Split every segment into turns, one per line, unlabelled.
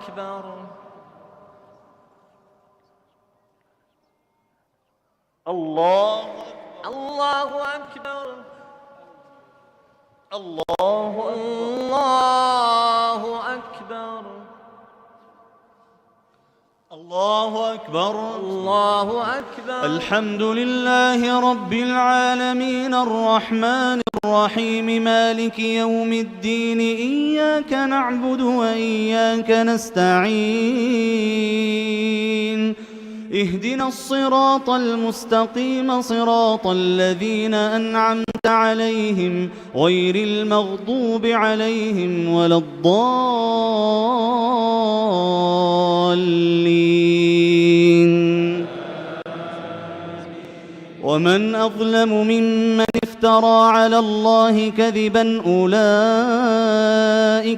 أكبر. الله أكبر. الله أكبر.
الله أكبر.
الله أكبر.
الحمد لله رب العالمين الرحمن الرحيم مالك يوم الدين إياك نعبد وإياك نستعين اهدنا الصراط المستقيم صراط الذين أنعمت عليهم غير المغضوب عليهم ولا الضالين. ومن أظلم ممن افترى على الله كذبا أولئك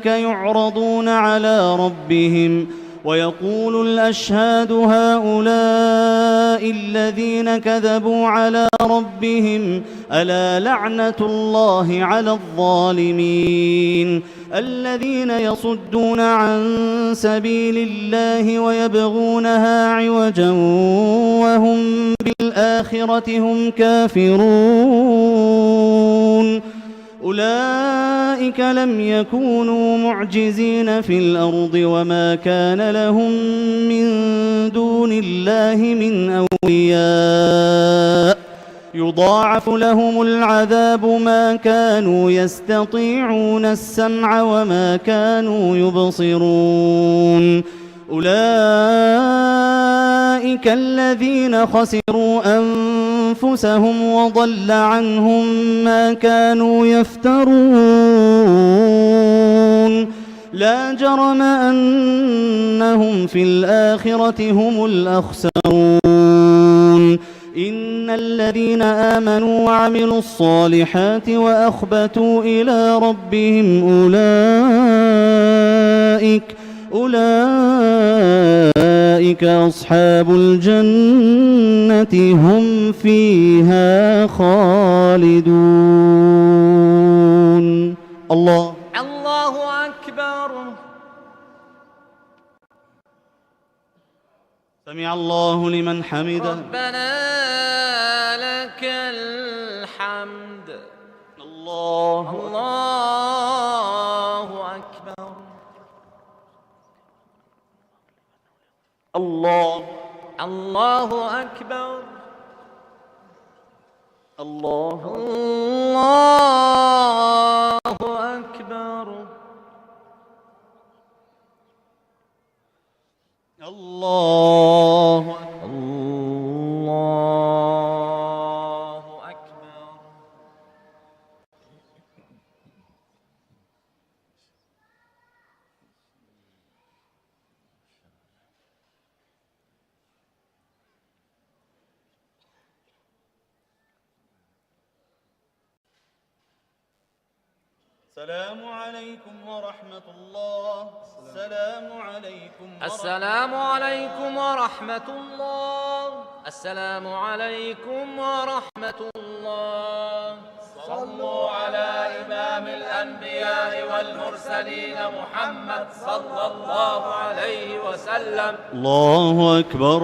يعرضون على ربهم ويقول الأشهاد هؤلاء الذين كذبوا على ربهم ألا لعنة الله على الظالمين الذين يصدون عن سبيل الله ويبغونها عوجا وهم بالآخرة هم كافرون أولئك لم يكونوا معجزين في الأرض وما كان لهم من دون الله من أولياء يضاعف لهم العذاب ما كانوا يستطيعون السمع وما كانوا يبصرون أولئك الذين خسروا أنفسهم وضل عنهم ما كانوا يفترون لا جرم أنهم في الآخرة هم الأخسرون إن الذين آمنوا وعملوا الصالحات وأخبتوا إلى ربهم أولئك أصحاب الجنة هم فيها خالدون. الله
أكبر.
سمع الله لمن حمده.
ربنا لك الحمد.
الله
أكبر.
الله
أكبر.
الله
أكبر.
الله
أكبر.
السلام عليكم ورحمة الله. السلام عليكم
السلام عليكم ورحمة الله. السلام عليكم ورحمة الله. صلوا على إمام الأنبياء والمرسلين محمد صلى الله عليه وسلم.
الله أكبر.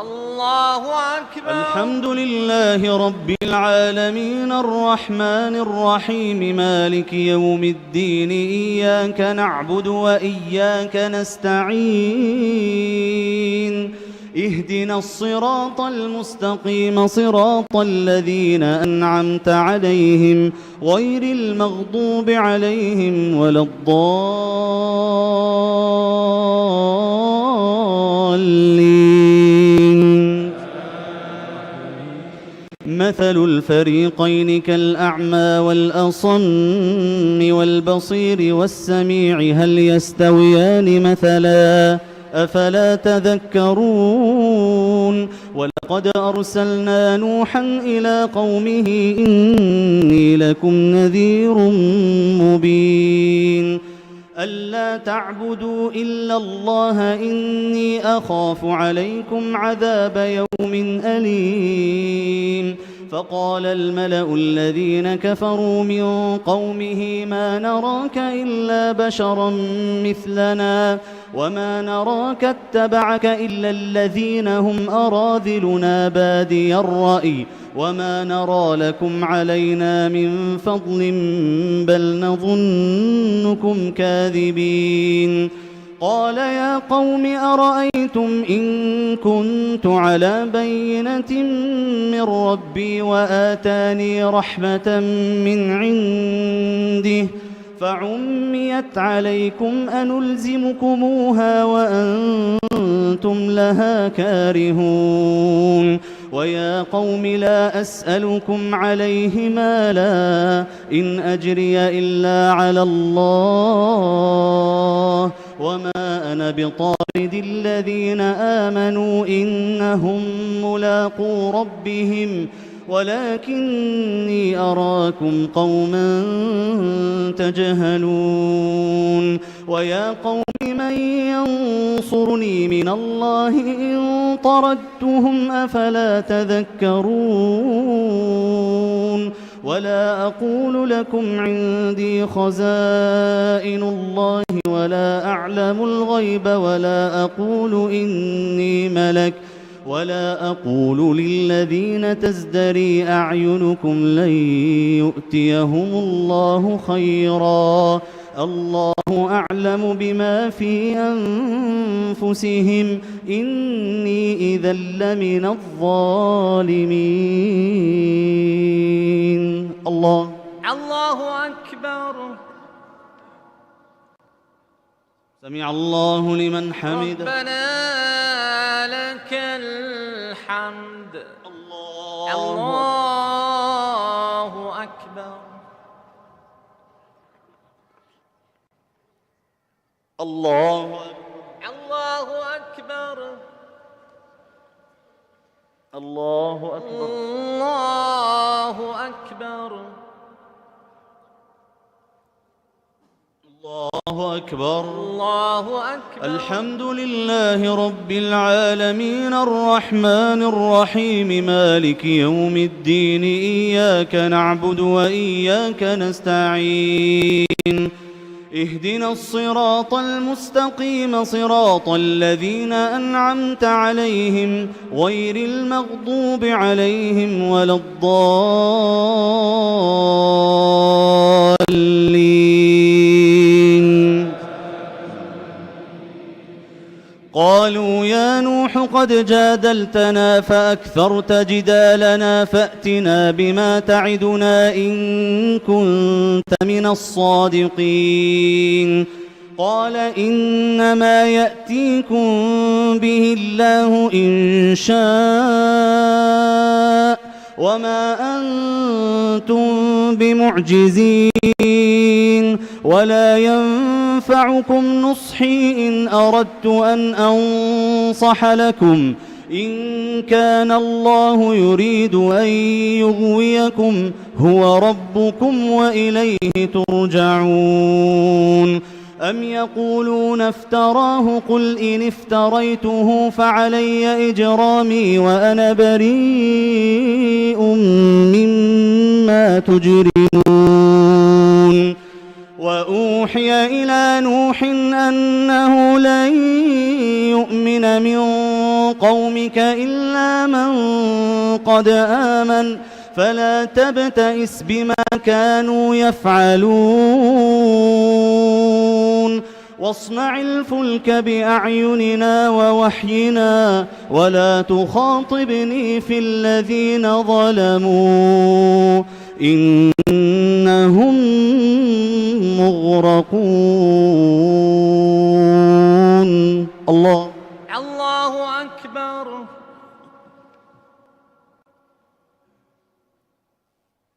الله أكبر.
الحمد لله رب العالمين الرحمن الرحيم مالك يوم الدين إياك نعبد وإياك نستعين اهدنا الصراط المستقيم صراط الذين أنعمت عليهم غير المغضوب عليهم ولا الضالين. مثل الفريقين كالأعمى والأصم والبصير والسميع هل يستويان مثلا أفلا تذكرون ولقد أرسلنا نوحا إلى قومه إني لكم نذير مبين ألا تعبدوا إلا الله إني أخاف عليكم عذاب يوم أليم فقال الملأ الذين كفروا من قومه ما نراك إلا بشرا مثلنا وما نراك اتبعك إلا الذين هم أراذلنا بادي الرأي وما نرى لكم علينا من فضل بل نظنكم كاذبين. قال يا قوم أرأيتم إن كنت على بينة من ربي وآتاني رحمة من عنده فعميت عليكم أنلزمكموها وأنتم لها كارهون. ويا قوم لا أسألكم عليه مالا إن أجري إلا على الله وما أنا بطارد الذين آمنوا إنهم ملاقو ربهم ولكني أراكم قوما تجهلون. ويا قوم من ينصرني من الله إن طردتهم أفلا تذكرون. ولا أقول لكم عندي خزائن الله ولا أعلم الغيب ولا أقول إني ملك ولا أقول للذين تزدري أعينكم لن يؤتيهم الله خيرا الله أعلم بما في أنفسهم إني إذا لمن الظالمين. الله
أكبر.
سمع الله لمن حمده.
ربنا لك الحمد. الله أكبر.
الله
أكبر.
الله أكبر.
الله أكبر.
الله أكبر.
الله أكبر.
الحمد لله رب العالمين الرحمن الرحيم مالك يوم الدين إياك نعبد وإياك نستعين اهدنا الصراط المستقيم صراط الذين أنعمت عليهم غير المغضوب عليهم ولا الضالين. قالوا يا نوح قد جادلتنا فأكثرت جدالنا فأتنا بما تعدنا إن كنت من الصادقين. قال إنما يأتيكم به الله إن شاء وما أنتم بمعجزين ولا ينفعكم نصحي إن أردت أن أنصح لكم إن كان الله يريد أن يغويكم هو ربكم وإليه ترجعون. أم يقولون افتراه قل إن افتريته فعلي إجرامي وأنا بريء مما تجرمون. وأوحي إلى نوح أنه لن يؤمن من قومك إلا من قد آمن فلا تبتئس بما كانوا يفعلون. واصنع الفلك بأعيننا ووحينا ولا تخاطبني في الذين ظلموا إنهم مغرقون. الله
أكبر.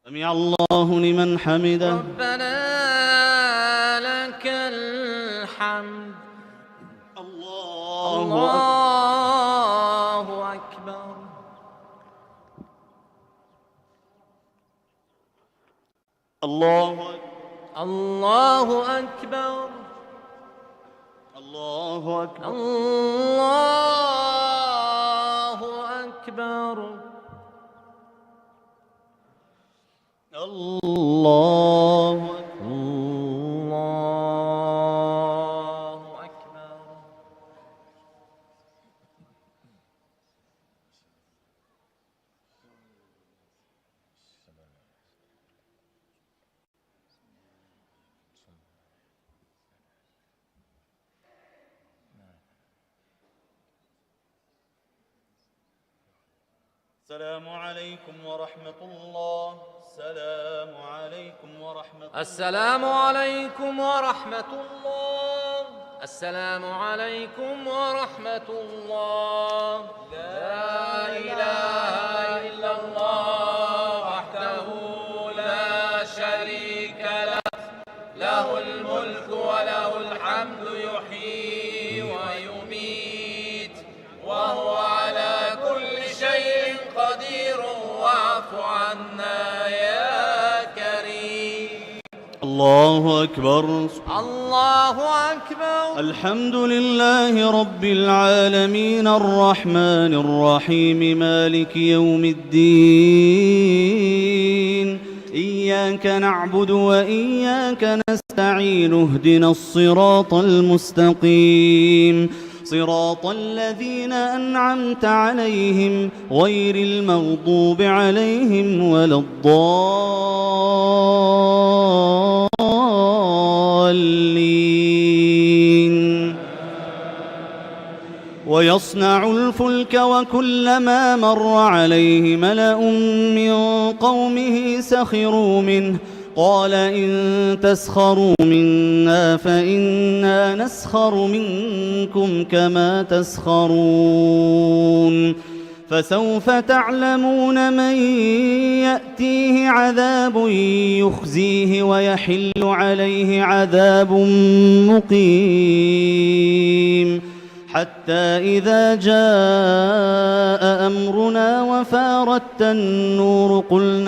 سمع الله لمن حمده.
ربنا لك الحمد. الله أكبر.
الله أكبر.
الله أكبر.
الله أكبر.
الله أكبر.
الله أكبر.
الله أكبر.
السلام عليكم ورحمة الله. السلام عليكم ورحمة الله.
السلام عليكم ورحمة الله. السلام عليكم ورحمة الله. لا إله إلا الله وحده لا شريك له، له الملك وله الحمد يحيي ويميت وهو على كل شيء قدير. واعف عنا يا كريم.
الله أكبر.
الله أكبر.
الحمد لله رب العالمين الرحمن الرحيم مالك يوم الدين. إياك نعبد وإياك نستعين. اهدنا الصراط المستقيم، صراط الذين أنعمت عليهم غير المغضوب عليهم ولا الضالين. ويصنع الفلك وكلما مر عليه ملأ من قومه سخروا منه قال إن تسخروا منا فإنا نسخر منكم كما تسخرون. فسوف تعلمون من يأتيه عذاب يخزيه ويحل عليه عذاب مقيم. حتى إذا جاء أمرنا وفارت النور قل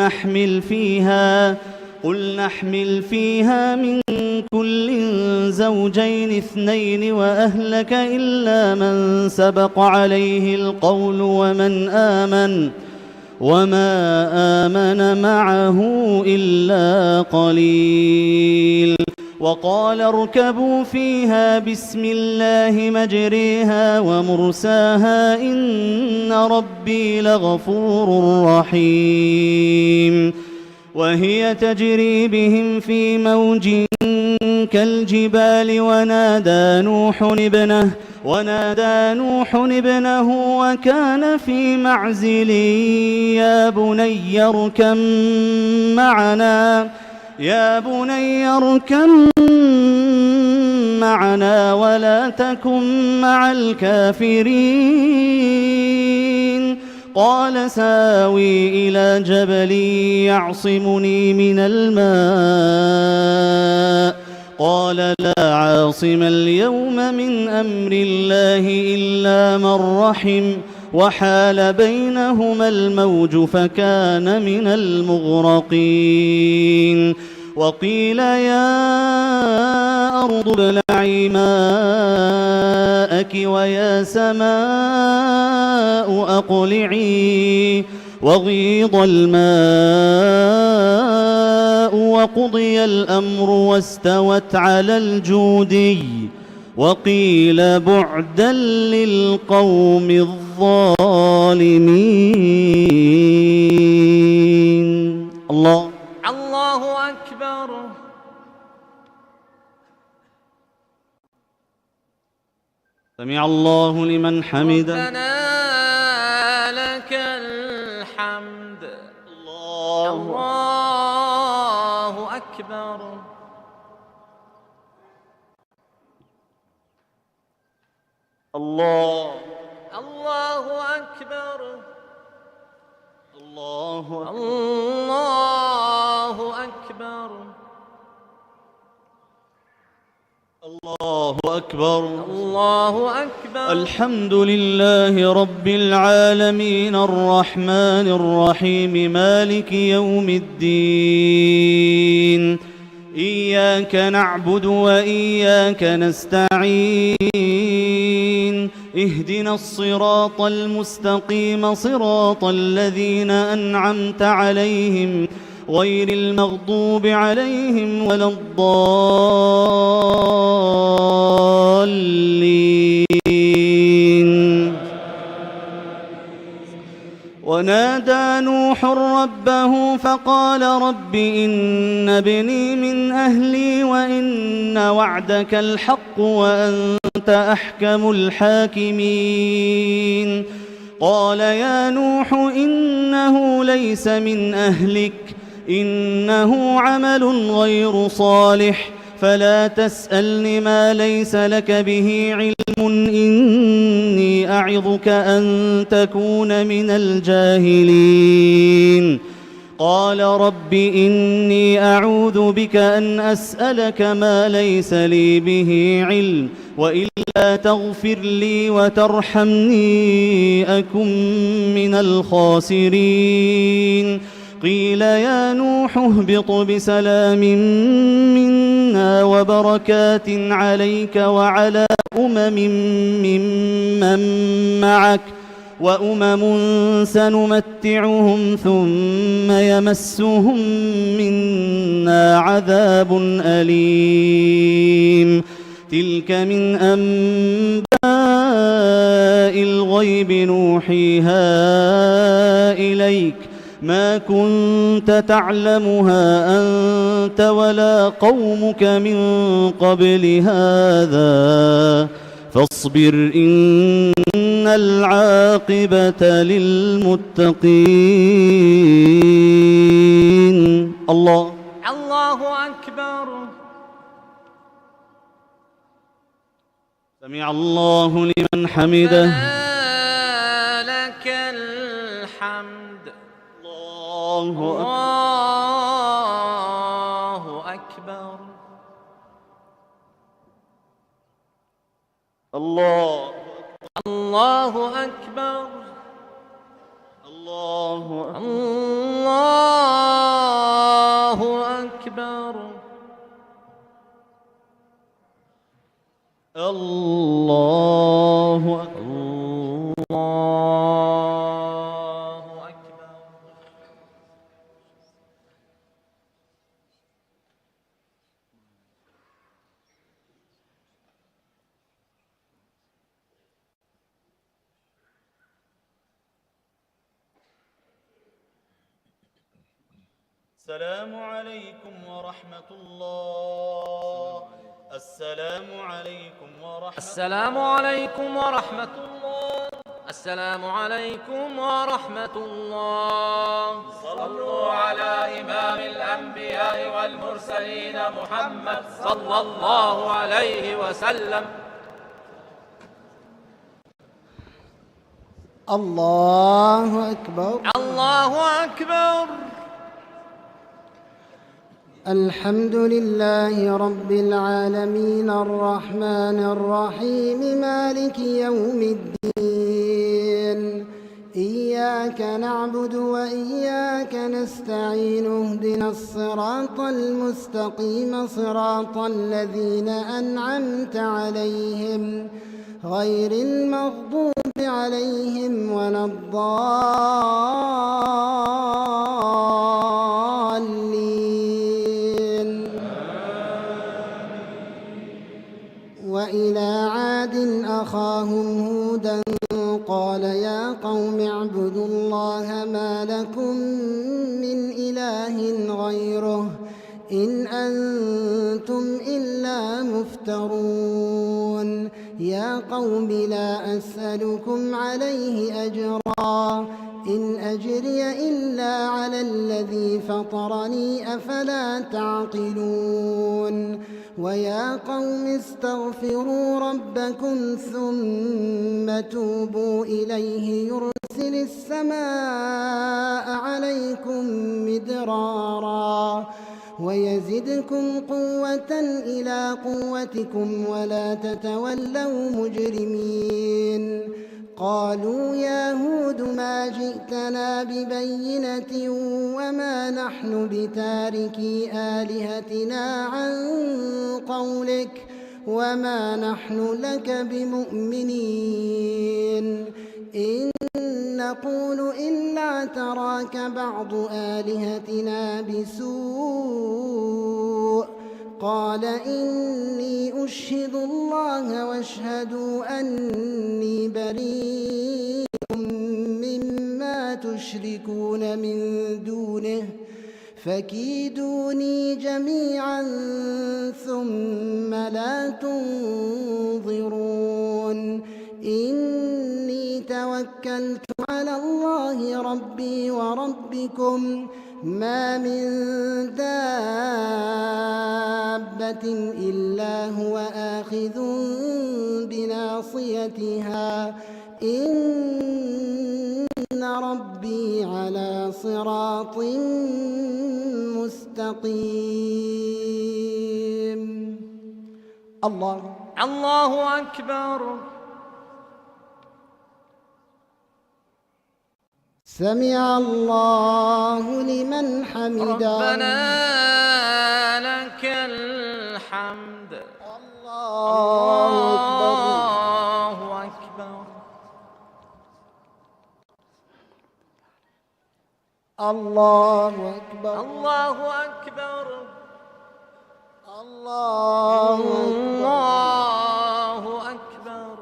نحمل فيها من كل زوجين اثنين وأهلك إلا من سبق عليه القول وما آمن معه إلا قليل. وقال اركبوا فيها بسم الله مجريها ومرساها إن ربي لغفور رحيم. وهي تجري بهم في موج كالجبال ونادى نوح ابنه وكان في معزل يا بني اركم معنا ولا تكن مع الكافرين. قال ساوي إلى جبل يعصمني من الماء قال لا عاصم اليوم من أمر الله إلا من رحم وحال بينهما الموج فكان من المغرقين. وقيل يا أرض ابلعي ماءك ويا سماء أقلعي وغيض الماء وقضي الأمر واستوت على الجودي وقيل بعدا للقوم الظالمين. الله
أكبر.
سمع الله لمن حمده.
ربنا لك الحمد. الله أكبر.
الله
أكبر.
الله أكبر.
الله أكبر.
الله أكبر.
الله أكبر.
الحمد لله رب العالمين الرحمن الرحيم مالك يوم الدين. إياك نعبد وإياك نستعين. اهدنا الصراط المستقيم صراط الذين أنعمت عليهم غير المغضوب عليهم ولا الضالين. ونادى نوح ربه فقال رب إن ابني من أهلي وإن وعدك الحق وأنت أحكم الحاكمين. قال يا نوح إنه ليس من أهلك إنه عمل غير صالح فلا تسألني ما ليس لك به علم إني أعظك أن تكون من الجاهلين. قال رب إني أعوذ بك أن أسألك ما ليس لي به علم وإلا تغفر لي وترحمني أكن من الخاسرين. قيل يا نوح اهبط بسلام منا وبركات عليك وعلى ممن معك وأمم سنمتعهم ثم يمسهم منا عذاب أليم. تلك من أنباء الغيب نوحيها إليك ما كنت تعلمها أنت ولا قومك من قبل هذا فاصبر إن العاقبة للمتقين. الله
أكبر.
سمع الله لمن حمده.
لك الحمد.
الله
أكبر.
الله
أكبر.
الله
أكبر.
الله أكبر. السلام عليكم ورحمة الله. السلام عليكم ورحمة
السلام عليكم ورحمة الله. السلام عليكم ورحمة الله. صلوا على إمام الأنبياء والمرسلين محمد صلى الله عليه وسلم.
الله أكبر.
الله أكبر.
الحمد لله رب العالمين الرحمن الرحيم مالك يوم الدين. إياك نعبد وإياك نستعين اهدنا الصراط المستقيم صراط الذين أنعمت عليهم غير المغضوب عليهم ولا الضالين. وإلى عاد أخاهم هودا قال يا قوم اعبدوا الله ما لكم من إله غيره إن أنتم إلا مفترون. يا قوم لا أسألكم عليه أجرا إن أجري إلا على الذي فطرني أفلا تعقلون. ويا قوم استغفروا ربكم ثم توبوا إليه يرسل السماء عليكم مدرارا ويزدكم قوة إلى قوتكم ولا تتولوا مجرمين. قالوا يا هود ما جئتنا ببينة وما نحن بتاركي آلهتنا عن قولك وما نحن لك بمؤمنين إن نقول إلا تراك بعض آلهتنا بسوء قال إني أشهد الله واشهدوا أني بريء مما تشركون من دونه فكيدوني جميعا ثم لا تنظرون إني توكلت على الله ربي وربكم ما من دابة إلا هو آخذ بناصيتها إن ربي على صراط مستقيم.
الله أكبر.
سمع الله لمن حمده.
ربنا لك الحمد.
الله
أكبر.
الله أكبر.
الله أكبر.
الله
أكبر.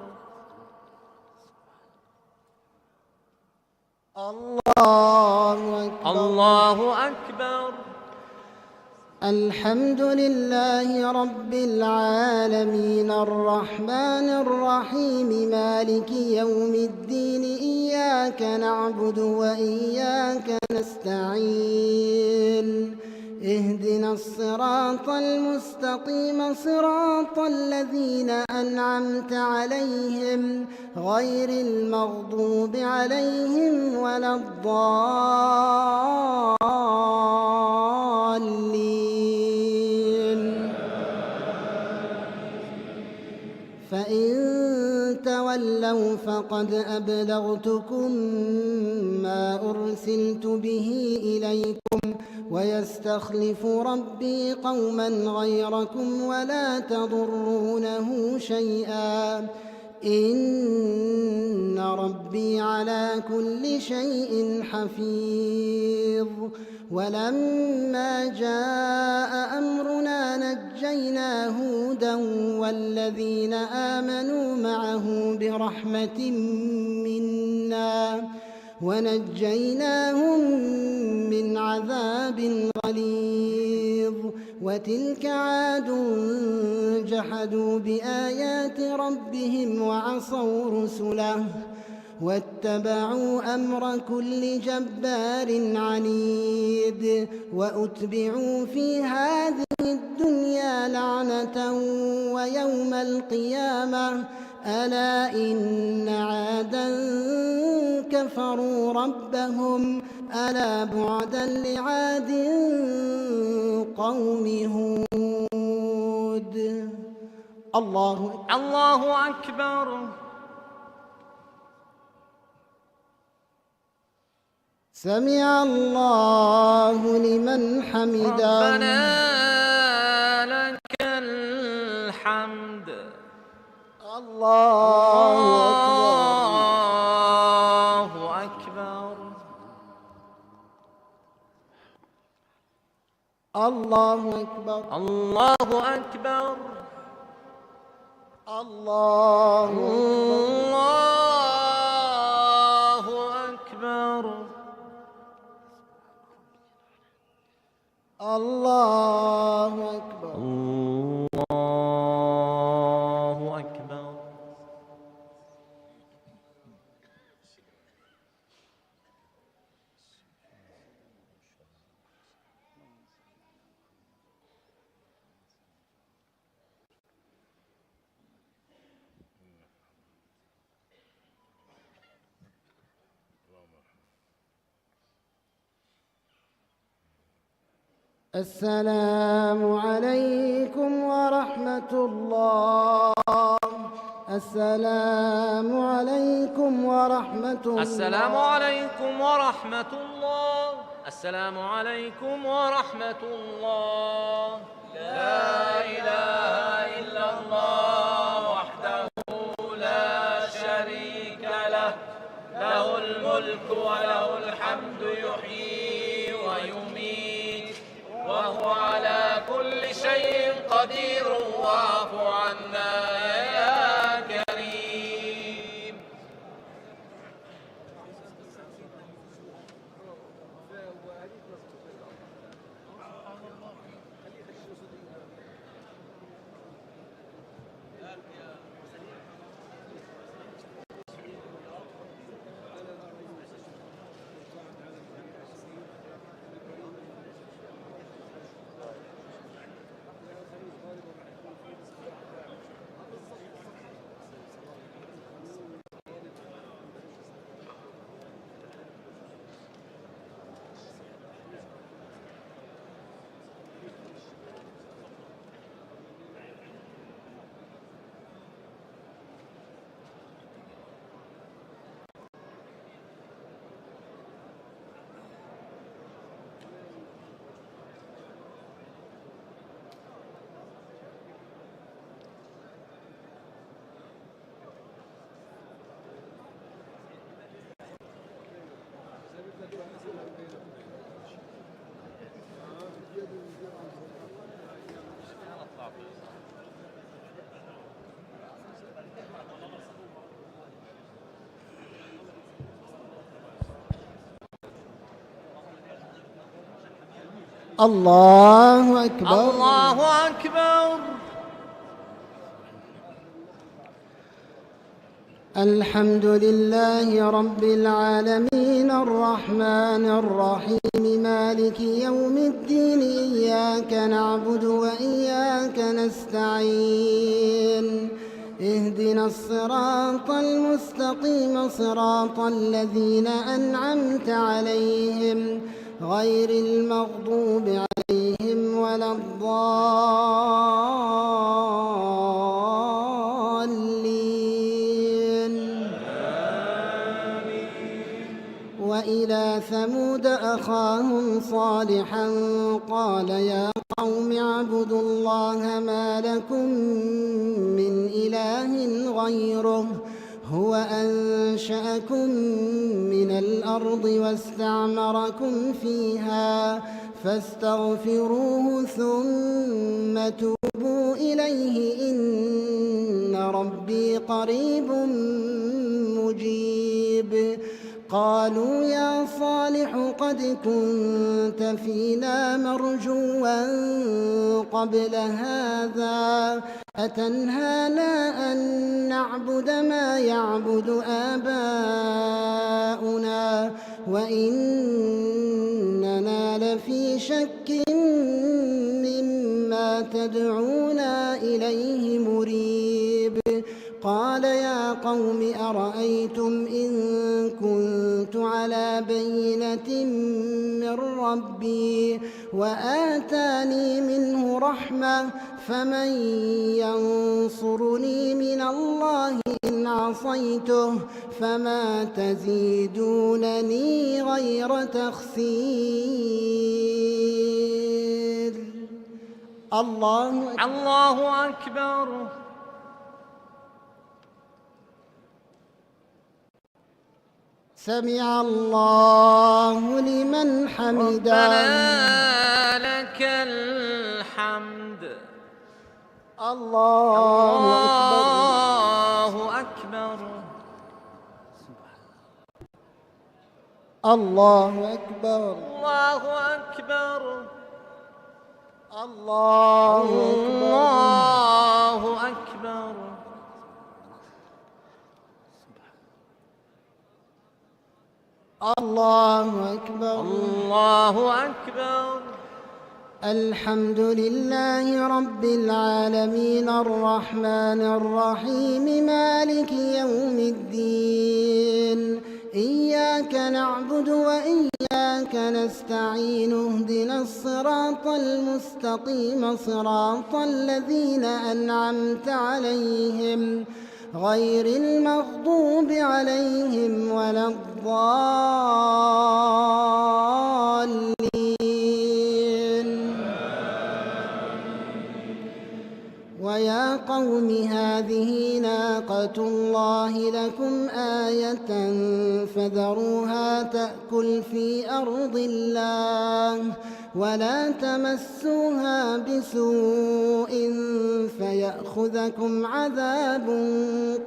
الله أكبر.
الله أكبر.
الحمد لله رب العالمين الرحمن الرحيم مالك يوم الدين إياك نعبد وإياك نستعين اهدنا الصراط المستقيم صراط الذين أنعمت عليهم غير المغضوب عليهم ولا الضالين. فإن تولوا فقد أبلغتكم ما أرسلت به إليكم ويستخلف ربي قوما غيركم ولا تضرونه شيئا إن ربي على كل شيء حفيظ. ولما جاء أمرنا نجينا هودا والذين آمنوا معه برحمة منا ونجيناهم من عذاب غليظ. وتلك عاد جحدوا بآيات ربهم وعصوا رسله واتبعوا أمر كل جبار عنيد وأتبعوا في هذه الدنيا لعنة ويوم القيامة ألا إن عادا كفروا ربهم ألا بعدا لعاد قوم هود.
الله أكبر.
سمع الله لمن حمده.
ربنا لك الحمد.
الله
أكبر.
الله أكبر.
الله أكبر.
الله
أكبر.
الله أكبر.
الله أكبر.
السلام عليكم ورحمة الله. السلام عليكم ورحمة الله.
السلام عليكم ورحمة الله. السلام عليكم ورحمة الله. لا إله إلا الله وحده لا شريك له له الملك الملك وله الحمد يحيي ويميت وهو على كل شيء قدير واعف عنا يا كريم.
الله أكبر.
الله أكبر.
الحمد لله رب العالمين الرحمن الرحيم مالك يوم الدين إياك نعبد وإياك نستعين اهدنا الصراط المستقيم صراط الذين أنعمت عليهم غير المغضوب عليهم ولا الضالين. وإلى ثمود أخاهم صالحا قال يا قوم اعبدوا الله ما لكم من إله غيره هو أنشأكم من الأرض واستعمركم فيها فاستغفروه ثم توبوا إليه إن ربي قريب مجيب. قالوا يا صالح قد كنت فينا مرجوا قبل هذا أتنهانا أن نعبد ما يعبد آباؤنا وإننا لفي شك مما تدعونا إليه مريب. قال يا قوم أرأيتم إن كنت على بينة من ربي وآتاني منه رحمة فمن ينصرني من الله إن عصيته فما تزيدونني غير تخسير.
الله أكبر.
سمع الله لمن حمده.
ربنا لك الحمد.
الله أكبر. الله أكبر.
الله أكبر.
الله
أكبر.
الله أكبر.
الله أكبر.
الحمد لله رب العالمين الرحمن الرحيم مالك يوم الدين إياك نعبد وإياك نستعين اهدنا الصراط المستقيم صراط الذين أنعمت عليهم غير المغضوب عليهم ولا الضالين. ويا قوم هذه ناقة ناقة الله لكم آية فذروها تأكل في أرض الله ولا تمسوها بسوء فيأخذكم عذاب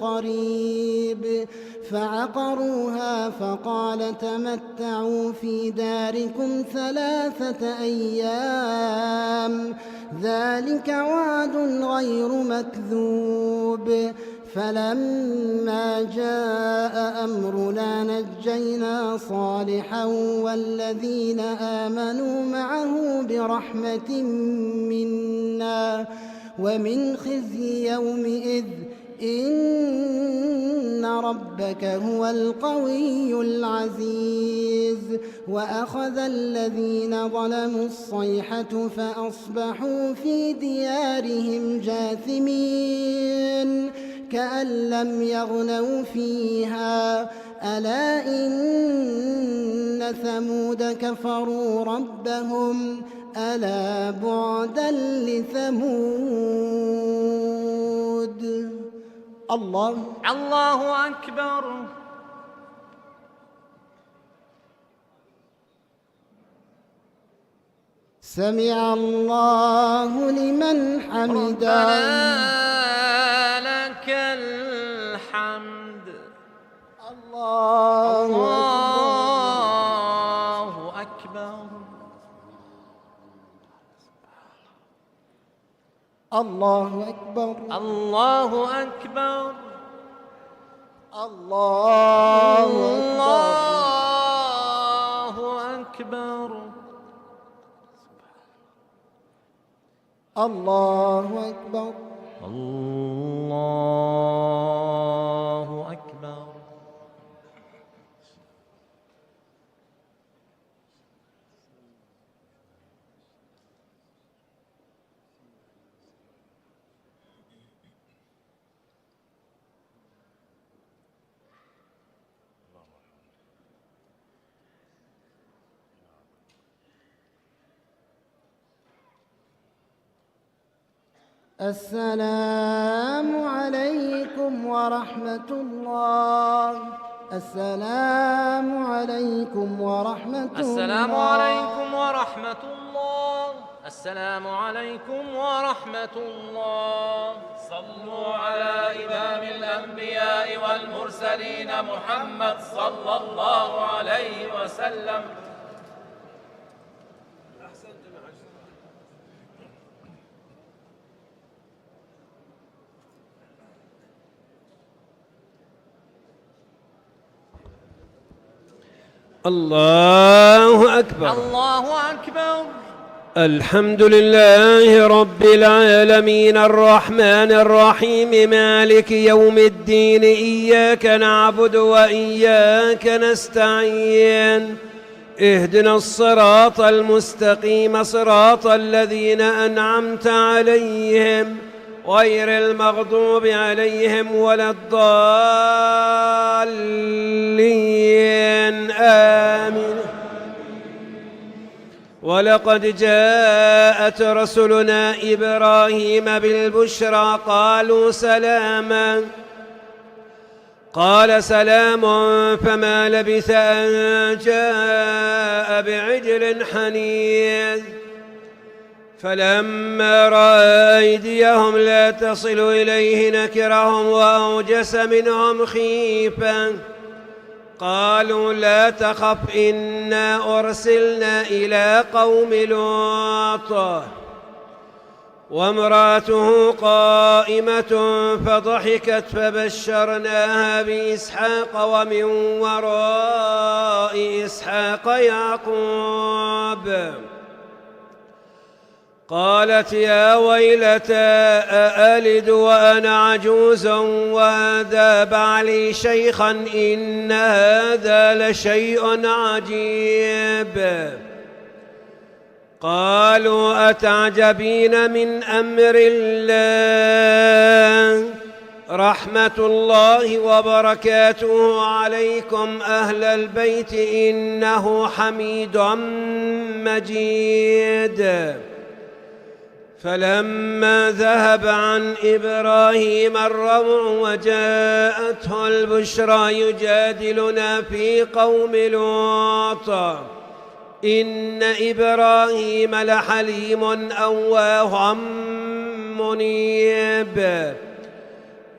قريب فعقروها فقال تمتعوا في داركم 3 أيام ذلك وعد غير مكذوب فلما جاء أمرنا نجينا صالحا والذين آمنوا معه برحمة منا ومن خزي يومئذ إن ربك هو القوي العزيز وأخذ الذين ظلموا الصيحة فأصبحوا في ديارهم جاثمين كأن لم يغنوا فيها ألا إن ثمود كفروا ربهم ألا بعدا لثمود الله
أكبر.
سمع الله لمن حمده.
ربنا لك الحمد.
الله
أكبر.
الله أكبر.
الله أكبر.
الله
أكبر.
الله أكبر.
الله أكبر.
السلام عليكم ورحمة الله. السلام عليكم ورحمة الله.
السلام عليكم ورحمة الله. السلام عليكم ورحمة الله.
صلوا على إمام الأنبياء والمرسلين محمد صلى الله عليه وسلم.
الله أكبر.
الله أكبر.
الحمد لله رب العالمين الرحمن الرحيم مالك يوم الدين إياك نعبد وإياك نستعين اهدنا الصراط المستقيم صراط الذين أنعمت عليهم غير المغضوب عليهم ولا الضالين آمين. ولقد جاءت رسلنا إبراهيم بالبشرى قالوا سلاما قال سلام فما لبث أن جاء بعجل حنيذ فلما رأى أيديهم لا تصل إليه نكرهم وأوجس منهم خيفة قالوا لا تخف إنا أرسلنا إلى قوم لوط وامرأته قائمة فضحكت فبشرناها بإسحاق ومن وراء إسحاق يعقوب قالت يا ويلتى أألد وأنا عجوز وهذا بعلي شيخا إن هذا لشيء عجيب قالوا أتعجبين من أمر الله رحمة الله وبركاته عليكم أهل البيت إنه حميد مجيد فلما ذهب عن إبراهيم الروع وجاءته البشرى يجادلنا في قوم لوط إن إبراهيم لحليم أواه منيب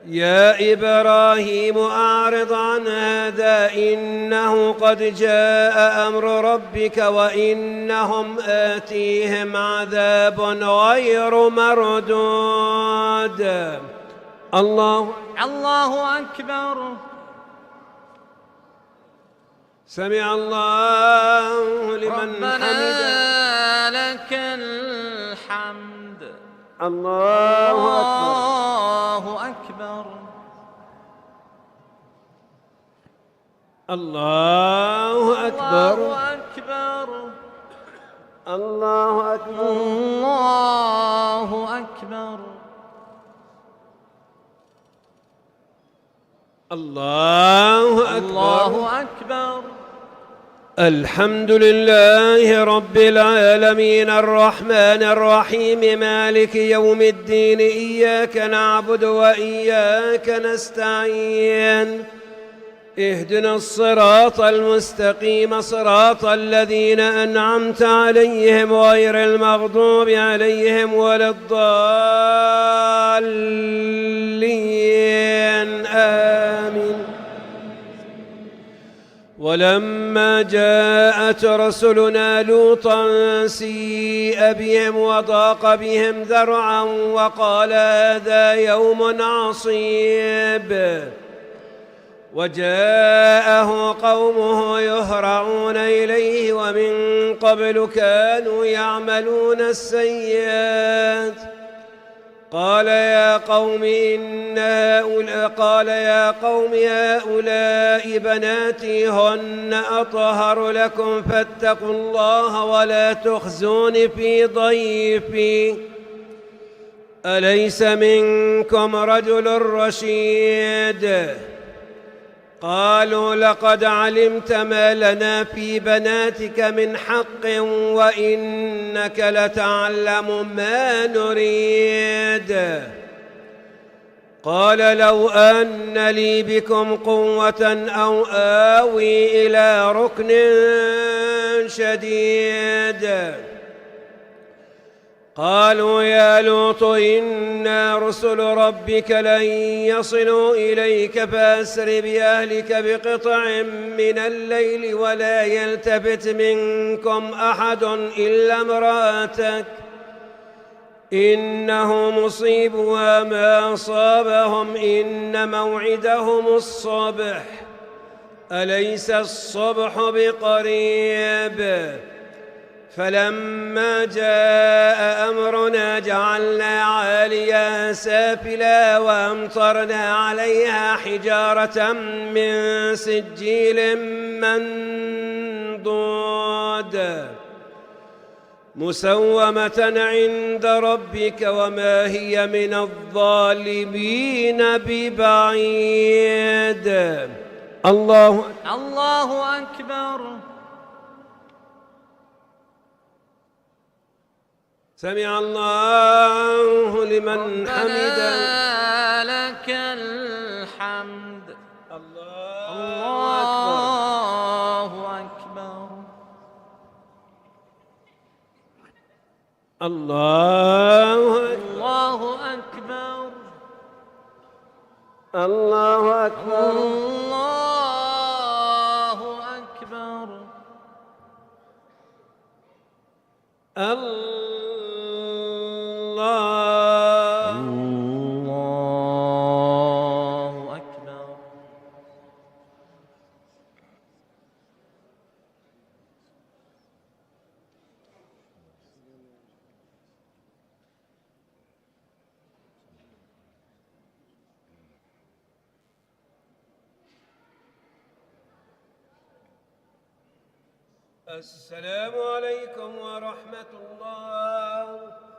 يا إبراهيم أعرض عن هذا إنه قد جاء أمر ربك وإنهم آتيهم عذاب غير مردود. الله
أكبر.
سمع الله لمن حمده.
لك الحمد.
الله
أكبر.
الله أكبر.
الله أكبر.
الله أكبر.
الله أكبر.
الله أكبر.
الله أكبر.
الحمد لله رب العالمين الرحمن الرحيم مالك يوم الدين إياك نعبد وإياك نستعين اهدنا الصراط المستقيم صراط الذين أنعمت عليهم غير المغضوب عليهم ولا الضالين آمين. ولما جاءت رسلنا لوطا سيء بهم وضاق بهم ذرعا وقال هذا يوم عصيب وجاءه قومه يهرعون إليه ومن قبل كانوا يعملون السيئات قال يا قوم هؤلاء بناتي هن أطهر لكم فاتقوا الله ولا تخزون في ضيفي أليس منكم رجل رشيد قالوا لقد علمت ما لنا في بناتك من حق وإنك لتعلم ما نريد قال لو أن لي بكم قوة أو آوي إلى ركن شديد قالوا يا لوط إنا رسل ربك لن يصلوا إليك فأسر بأهلك بقطع من الليل ولا يلتفت منكم أحد إلا امرأتك إنه مصيبها ما أصابهم إن موعدهم الصبح أليس الصبح بقريب فلما جاء أمرنا جعلنا عاليها سافلا وأمطرنا عليها حجارة من سجيل منضود مسومة عند ربك وما هي من الظالمين ببعيد. الله
أكبر.
سمع الله لمن حمده.
لك الحمد.
الله
أكبر.
الله
أكبر.
الله أكبر.
الله أكبر.
الله
أكبر.
السلام عليكم ورحمة الله.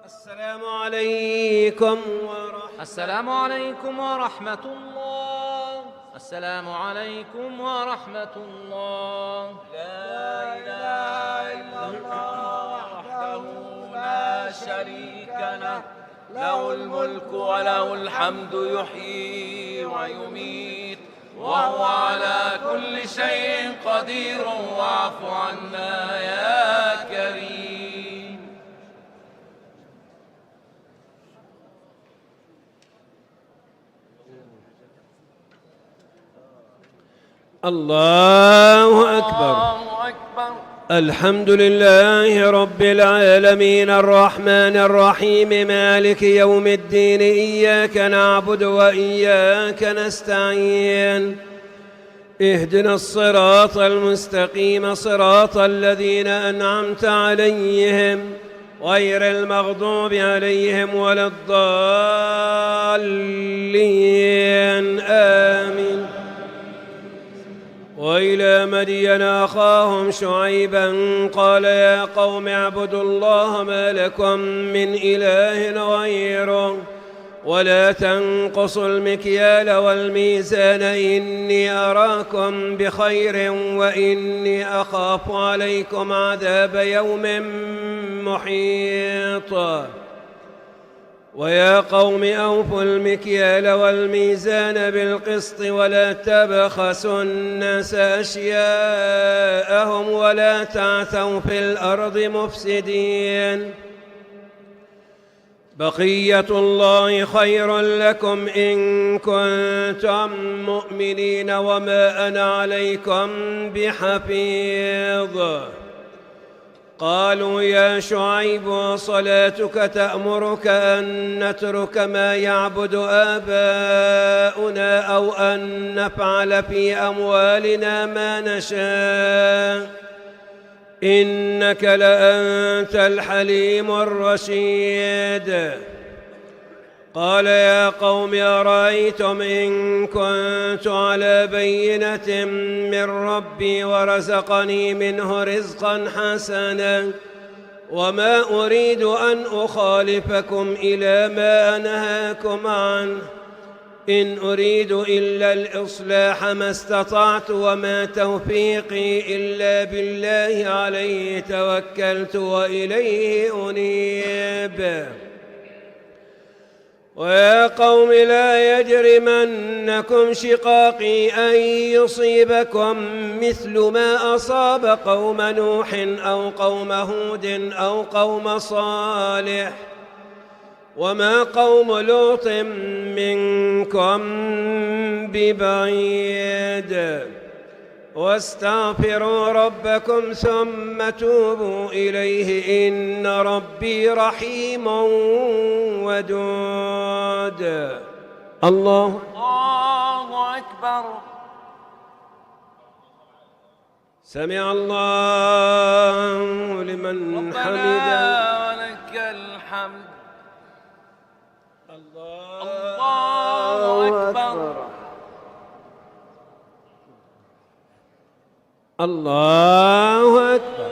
السلام عليكم ورحمة.
السلام عليكم ورحمة الله. السلام عليكم ورحمة الله.
لا إله إلا الله وحده لا لا شريك له، له الملك وله الحمد يحيي ويميت وهو على كل شيء قدير. واعف عنا يا كريم.
الله أكبر.
الله أكبر.
الحمد لله رب العالمين الرحمن الرحيم مالك يوم الدين، إياك نعبد وإياك نستعين، اهدنا الصراط المستقيم صراط الذين أنعمت عليهم غير المغضوب عليهم ولا الضالين آمين. وإلى مدين أخاهم شعيبا قال يا قوم اعبدوا الله ما لكم من إله غيره ولا تنقصوا المكيال والميزان إني أراكم بخير وإني أخاف عليكم عذاب يوم محيط. ويا قوم أوفوا المكيال والميزان بالقسط ولا تبخسوا الناس أشياءهم ولا تعثوا في الأرض مفسدين. بقية الله خير لكم إن كنتم مؤمنين وما أنا عليكم بحفيظ. قالوا يا شعيب صلاتك تأمرك أن نترك ما يعبد آباؤنا أو أن نفعل في أموالنا ما نشاء إنك لأنت الحليم الرشيد. قال يا قوم أرأيتم إن كنت على بينة من ربي ورزقني منه رزقا حسنا وما أريد أن أخالفكم إلى ما أنهاكم عنه إن أريد إلا الإصلاح ما استطعت وما توفيقي إلا بالله عليه توكلت وإليه أنيب. ويا قوم لا يجرمنكم شقاقي أن يصيبكم مثل ما أصاب قوم نوح أو قوم هود أو قوم صالح وما قوم لوط منكم ببعيد. واستغفروا ربكم ثم توبوا إليه إن ربي رحيم ودود. الله
أكبر.
سمع الله لمن حمده
ولك الحمد.
الله أكبر. الله أكبر.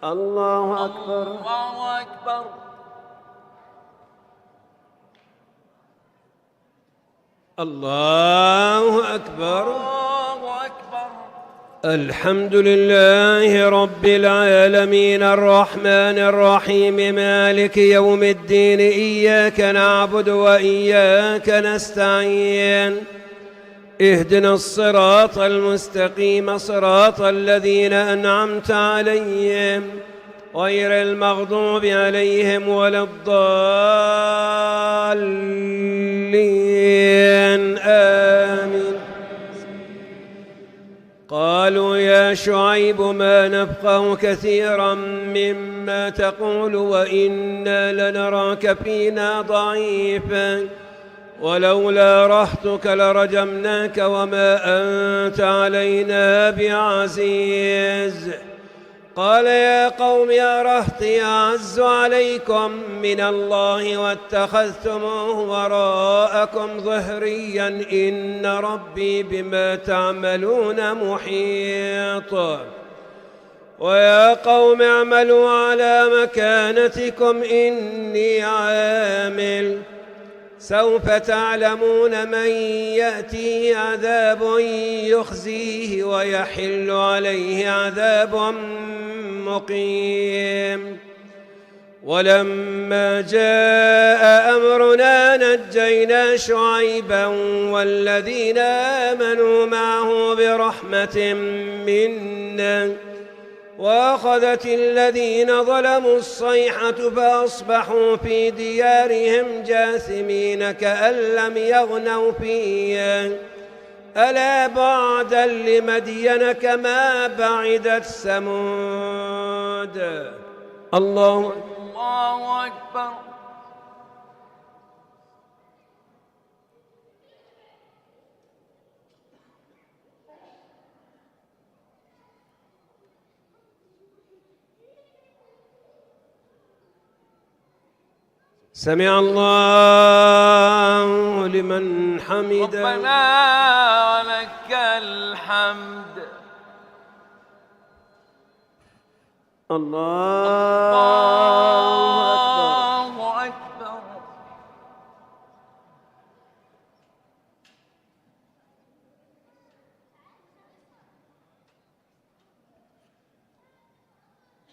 الله
الله
أكبر.
أكبر.
الله أكبر.
الله أكبر.
الله أكبر.
الحمد لله رب العالمين الرحمن الرحيم مالك يوم الدين، إياك نعبد وإياك نستعين، اهدنا الصراط المستقيم صراط الذين أنعمت عليهم غير المغضوب عليهم ولا الضالين آمين. قالوا يا شعيب ما نفقه كثيرا مما تقول وإنا لنراك فينا ضعيفا ولولا رهطك لرجمناك وما أنت علينا بعزيز. قال يا قوم يا رهطي أعز عليكم من الله واتخذتموه وراءكم ظهريا إن ربي بما تعملون محيط. ويا قوم اعملوا على مكانتكم إني عامل، سوف تعلمون من يأتيه عذاب يخزيه ويحل عليه عذاب مقيم. ولما جاء أمرنا نجينا شعيبا والذين آمنوا معه برحمة منا وأخذت الذين ظلموا الصيحة فأصبحوا في ديارهم جاثمين كأن لم يغنوا فيها ألا بعدا لمدين كما بعدت ثمود. الله
أكبر.
سمع الله لمن حمده.
ربنا ولك الحمد.
الله
أكبر.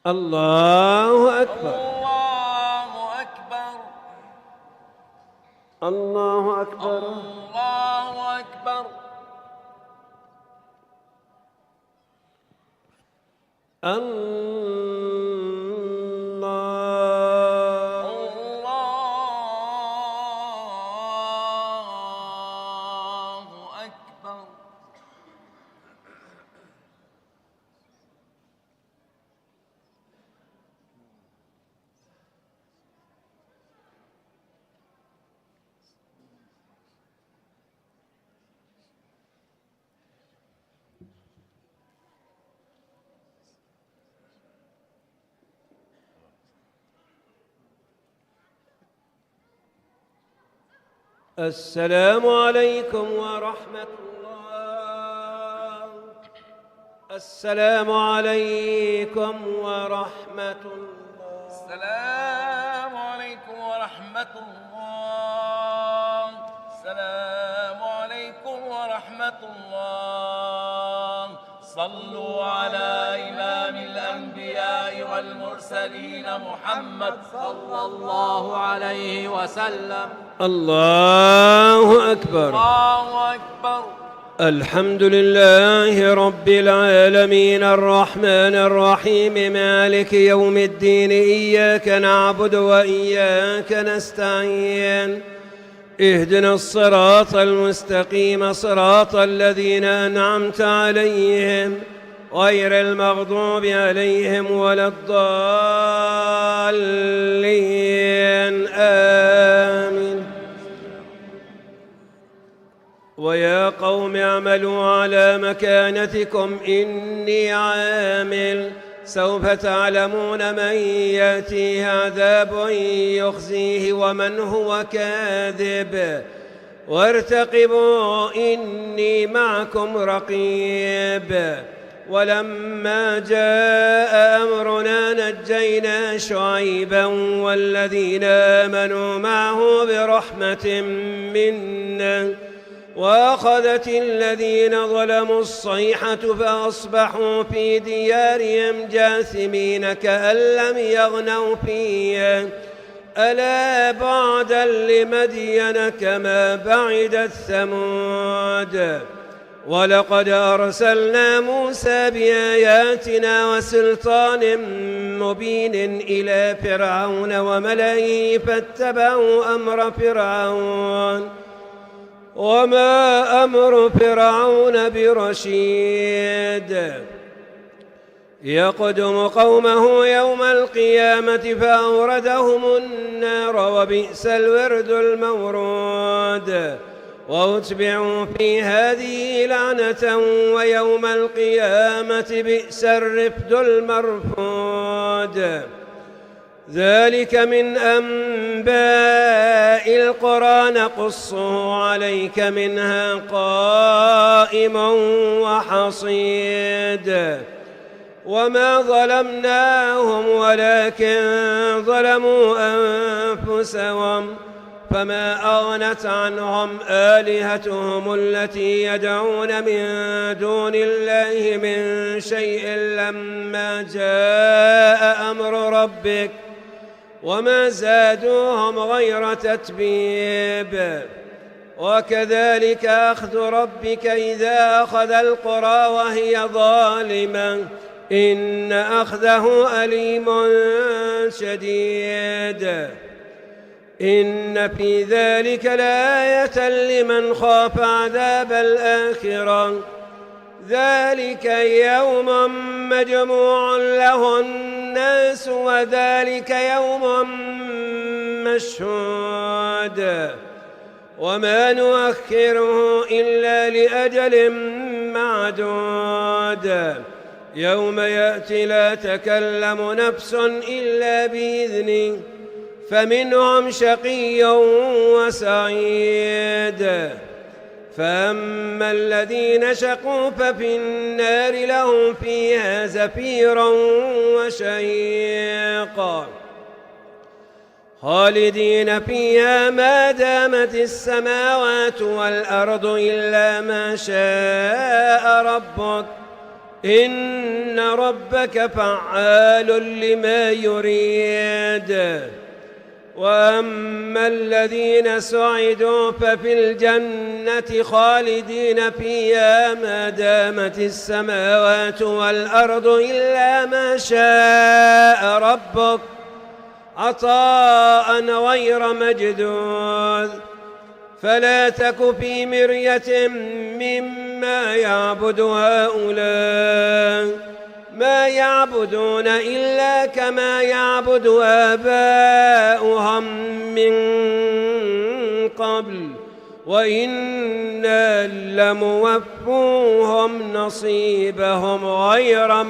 الله أكبر. الله أكبر.
الله أكبر.
السلام عليكم ورحمة الله. السلام عليكم ورحمة الله.
السلام عليكم ورحمة الله. السلام عليكم ورحمة الله. صلوا على إمام الأنبياء والمرسلين محمد صلى الله عليه وسلم.
الله أكبر.
الله أكبر.
الحمد لله رب العالمين الرحمن الرحيم مالك يوم الدين إياك نعبد وإياك نستعين اهدنا الصراط المستقيم صراط الذين أنعمت عليهم غير المغضوب عليهم ولا الضالين آمين. ويا قوم اعملوا على مكانتكم إني عامل سوف تعلمون من يأتيه عذاب يخزيه ومن هو كاذب وارتقبوا إني معكم رقيب. ولما جاء أمرنا نجينا شعيبا والذين آمنوا معه برحمة منا وأخذت الذين ظلموا الصيحة فأصبحوا في ديارهم جاثمين كأن لم يغنوا فيها ألا بعدا لمدين كما بعدت ثمود. ولقد أرسلنا موسى بآياتنا وسلطان مبين إلى فرعون وملئه فاتبعوا أمر فرعون وما أمر فرعون برشيد. يقدم قومه يوم القيامة فأوردهم النار وبئس الورد المورود. وأتبعوا في هذه لعنة ويوم القيامة بئس الرفد المرفود. ذلك من أنباء القرى نقصه عليك منها قائم وحصيد. وما ظلمناهم ولكن ظلموا أنفسهم فما أغنت عنهم آلهتهم التي يدعون من دون الله من شيء لما جاء أمر ربك وما زادوهم غير تتبيب وكذلك أخذ ربك إذا أخذ القرى وهي ظالمة إن أخذه أليم شديد إن في ذلك لآية لمن خاف عذاب الآخرة ذلك يوم مجموع له الناس وذلك يوم مشهود وما نؤخره إلا لأجل معدود يوم يأتي لا تكلم نفس إلا بإذنه فمنهم شقي وسعيد فأما الذين شقوا ففي النار لهم فيها زفير وشهيق خالدين فيها ما دامت السماوات والأرض إلا ما شاء ربك إن ربك فعال لما يريد وأما الذين سعدوا ففي الجنة خالدين فيها ما دامت السماوات والأرض إلا ما شاء ربك عطاء غير مجدود فلا تك في مرية مما يعبد هؤلاء ما يعبدون إلا كما يعبد آباؤهم من قبل وإنا لموفوهم نصيبهم غير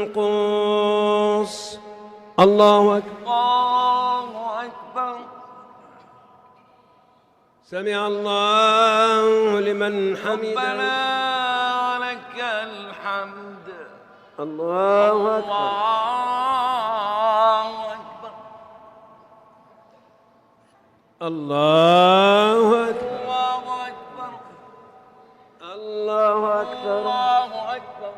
منقوص الله أكبر
الله أكبر
سمع الله لمن حمده
ربنا لك الحمد
الله أكبر
الله
الله
أكبر
أكبر
الله أكبر
الله أكبر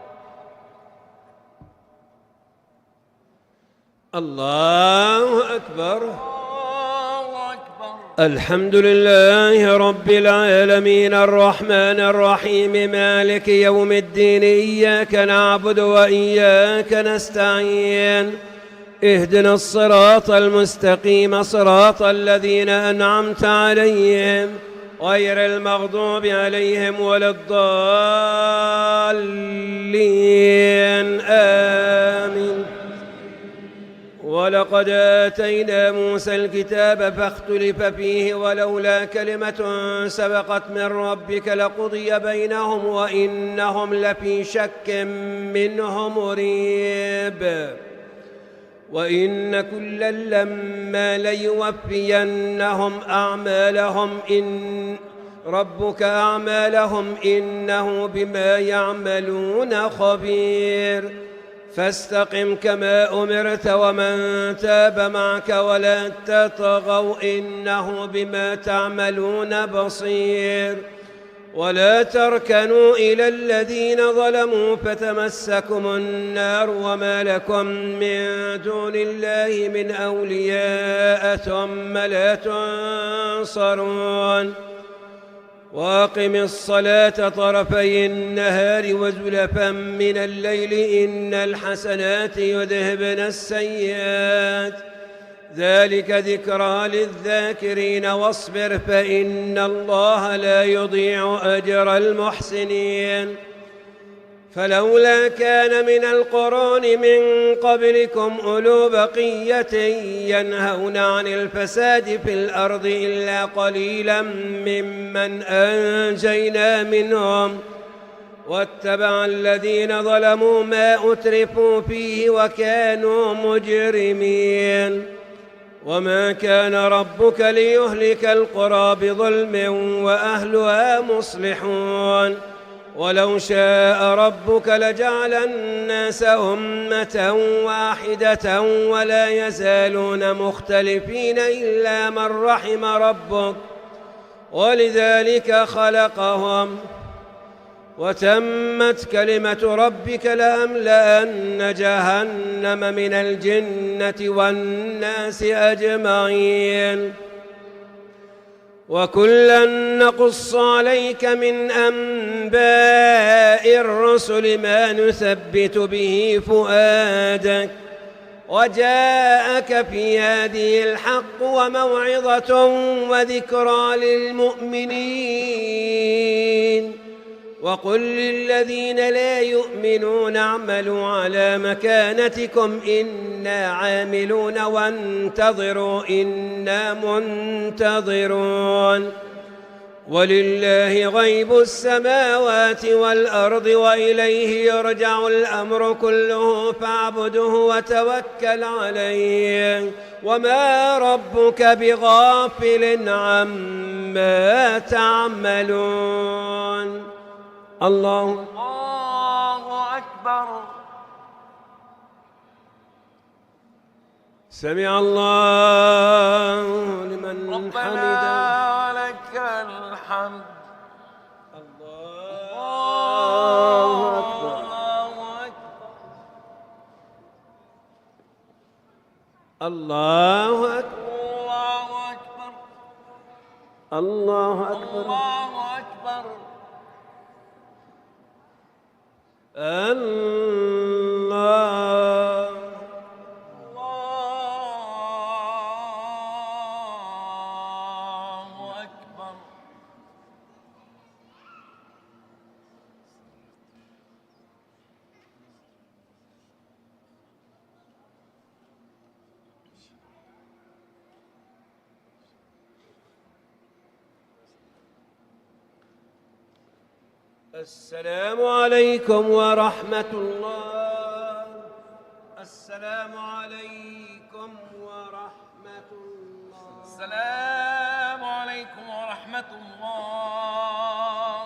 الله أكبر
الله أكبر
الحمد لله رب العالمين الرحمن الرحيم مالك يوم الدين إياك نعبد وإياك نستعين اهدنا الصراط المستقيم صراط الذين أنعمت عليهم غير المغضوب عليهم ولا الضالين آمين ولقد آتينا موسى الكتاب فاختلف فيه ولولا كلمة سبقت من ربك لقضي بينهم وإنهم لفي شك منه مريب وإن كلا لما ليوفينهم أعمالهم إن ربك أعمالهم إنه بما يعملون خبير فاستقم كما أمرت ومن تاب معك ولا تطغوا إنه بما تعملون بصير ولا تركنوا إلى الذين ظلموا فتمسكم النار وما لكم من دون الله من أولياء ثم لا تنصرون وأقم الصلاة طرفي النهار وزلفا من الليل إن الحسنات يذهبن السيئات ذلك ذكرى للذاكرين واصبر فإن الله لا يضيع أجر المحسنين فلولا كان من القرون من قبلكم أولو بقية ينهون عن الفساد في الأرض إلا قليلا ممن أنجينا منهم واتبع الذين ظلموا ما أترفوا فيه وكانوا مجرمين وما كان ربك ليهلك القرى بظلم وأهلها مصلحون ولو شاء ربك لجعل الناس أمة واحدة ولا يزالون مختلفين إلا من رحم ربك ولذلك خلقهم وتمت كلمة ربك لأملأن جهنم من الجنة والناس أجمعين وكلا نقص عليك من أنباء الرسل ما نثبت به فؤادك وجاءك في هذه الحق وموعظة وذكرى للمؤمنين وقل للذين لا يؤمنون اعملوا على مكانتكم إنا عاملون وانتظروا إنا منتظرون ولله غيب السماوات والأرض وإليه يرجع الأمر كله فاعبده وتوكل عليه وما ربك بغافل عما تعملون. الله
أكبر.
سمع الله لمن
ربنا ولك الحمد.
الله أكبر. الله أكبر. الله أكبر.
الله أكبر.
الله
أكبر.
السلام عليكم ورحمة الله. السلام عليكم ورحمة الله.
السلام عليكم ورحمة الله.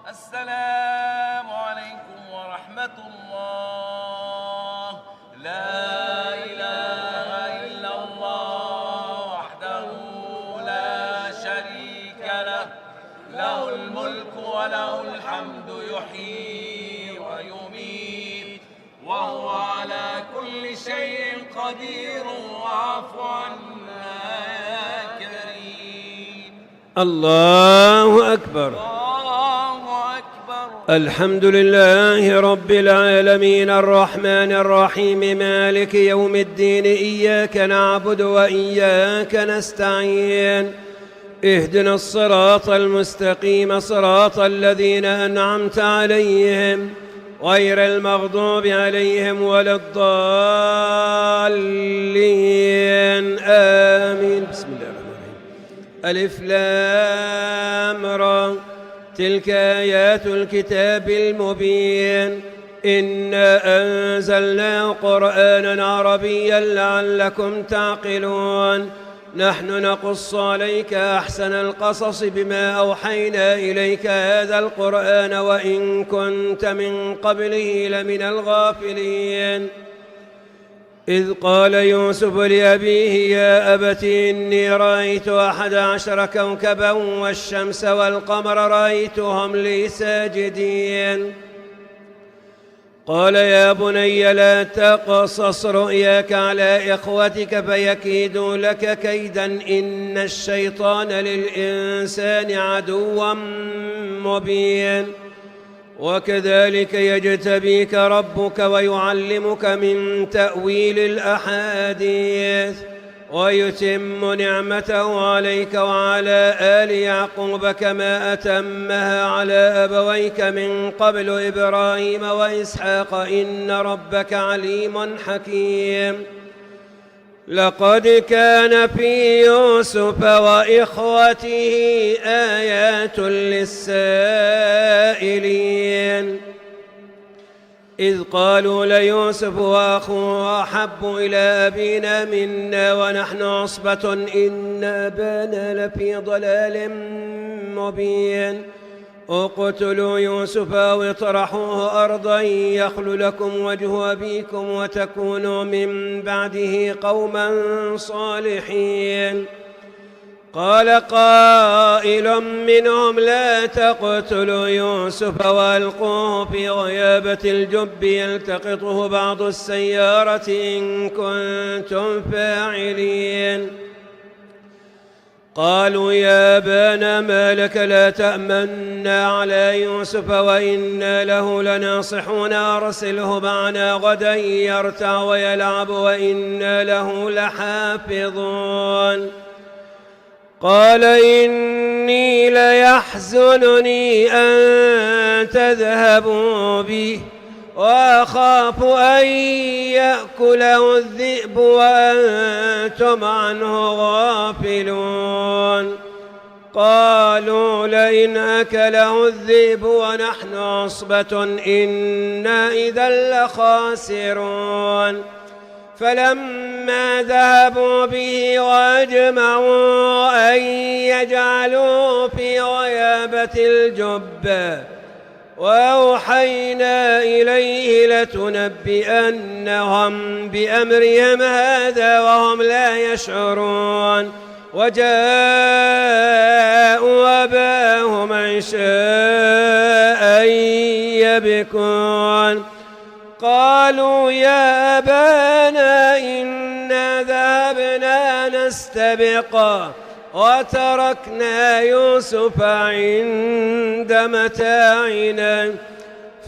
السلام عليكم ورحمة الله. لا إله إلا الله وحده لا شريك له له الملك وله الحمد يحيي ويميت وهو على كل شيء قدير واعف عنا يا كريم.
الله أكبر.
الله أكبر.
الحمد لله رب العالمين الرحمن الرحيم مالك يوم الدين إياك نعبد وإياك نستعين اهدنا الصراط المستقيم صراط الذين أنعمت عليهم غير المغضوب عليهم ولا الضالين آمين. بسم الله الرحمن الرحيم. ألف لام را تلك آيات الكتاب المبين إنا أنزلناه قرآنا عربيا لعلكم تعقلون نحن نقص عليك أحسن القصص بما أوحينا إليك هذا القرآن وإن كنت من قبله لمن الغافلين إذ قال يوسف لأبيه يا أبت إني رأيت 11 كوكبا والشمس والقمر رأيتهم لي ساجدين قال يا بني لا تقصص رؤياك على إخوتك فيكيدوا لك كيدا إن الشيطان للإنسان عدو مبين وكذلك يجتبيك ربك ويعلمك من تأويل الأحاديث ويتم نعمته عليك وعلى آل يعقوب كما أتمها على أبويك من قبل إبراهيم وإسحاق إن ربك عليم حكيم لقد كان في يوسف وإخوته آيات للسائلين إذ قالوا ليوسف وأخوه أحب إلى أبينا منا ونحن عصبة إن أبانا لفي ضلال مبين اقتلوا يوسف أو اطرحوه أرضا يخل لكم وجه أبيكم وتكونوا من بعده قوما صالحين. قال قائل منهم لا تقتلوا يوسف وألقوه في غيابة الجب يلتقطه بعض السيارة إن كنتم فاعلين. قالوا يا أبانا ما لك لا تأمنا على يوسف وإنا له لناصحون أرسله معنا غدا يرتع ويلعب وإنا له لحافظون. قال إني ليحزنني أن تذهبوا به وأخاف أن يأكله الذئب وأنتم عنه غافلون. قالوا لئن أكله الذئب ونحن عصبة إنا إذا لخاسرون. فلما ذهبوا به وأجمعوا أن يجعلوه في غيابة الجب وأوحينا إليه لتنبئنهم بأمرهم هذا وهم لا يشعرون. وجاءوا أباهم عشاء يبكون. قالوا يا أبانا إنا ذهبنا نستبق وتركنا يوسف عند متاعنا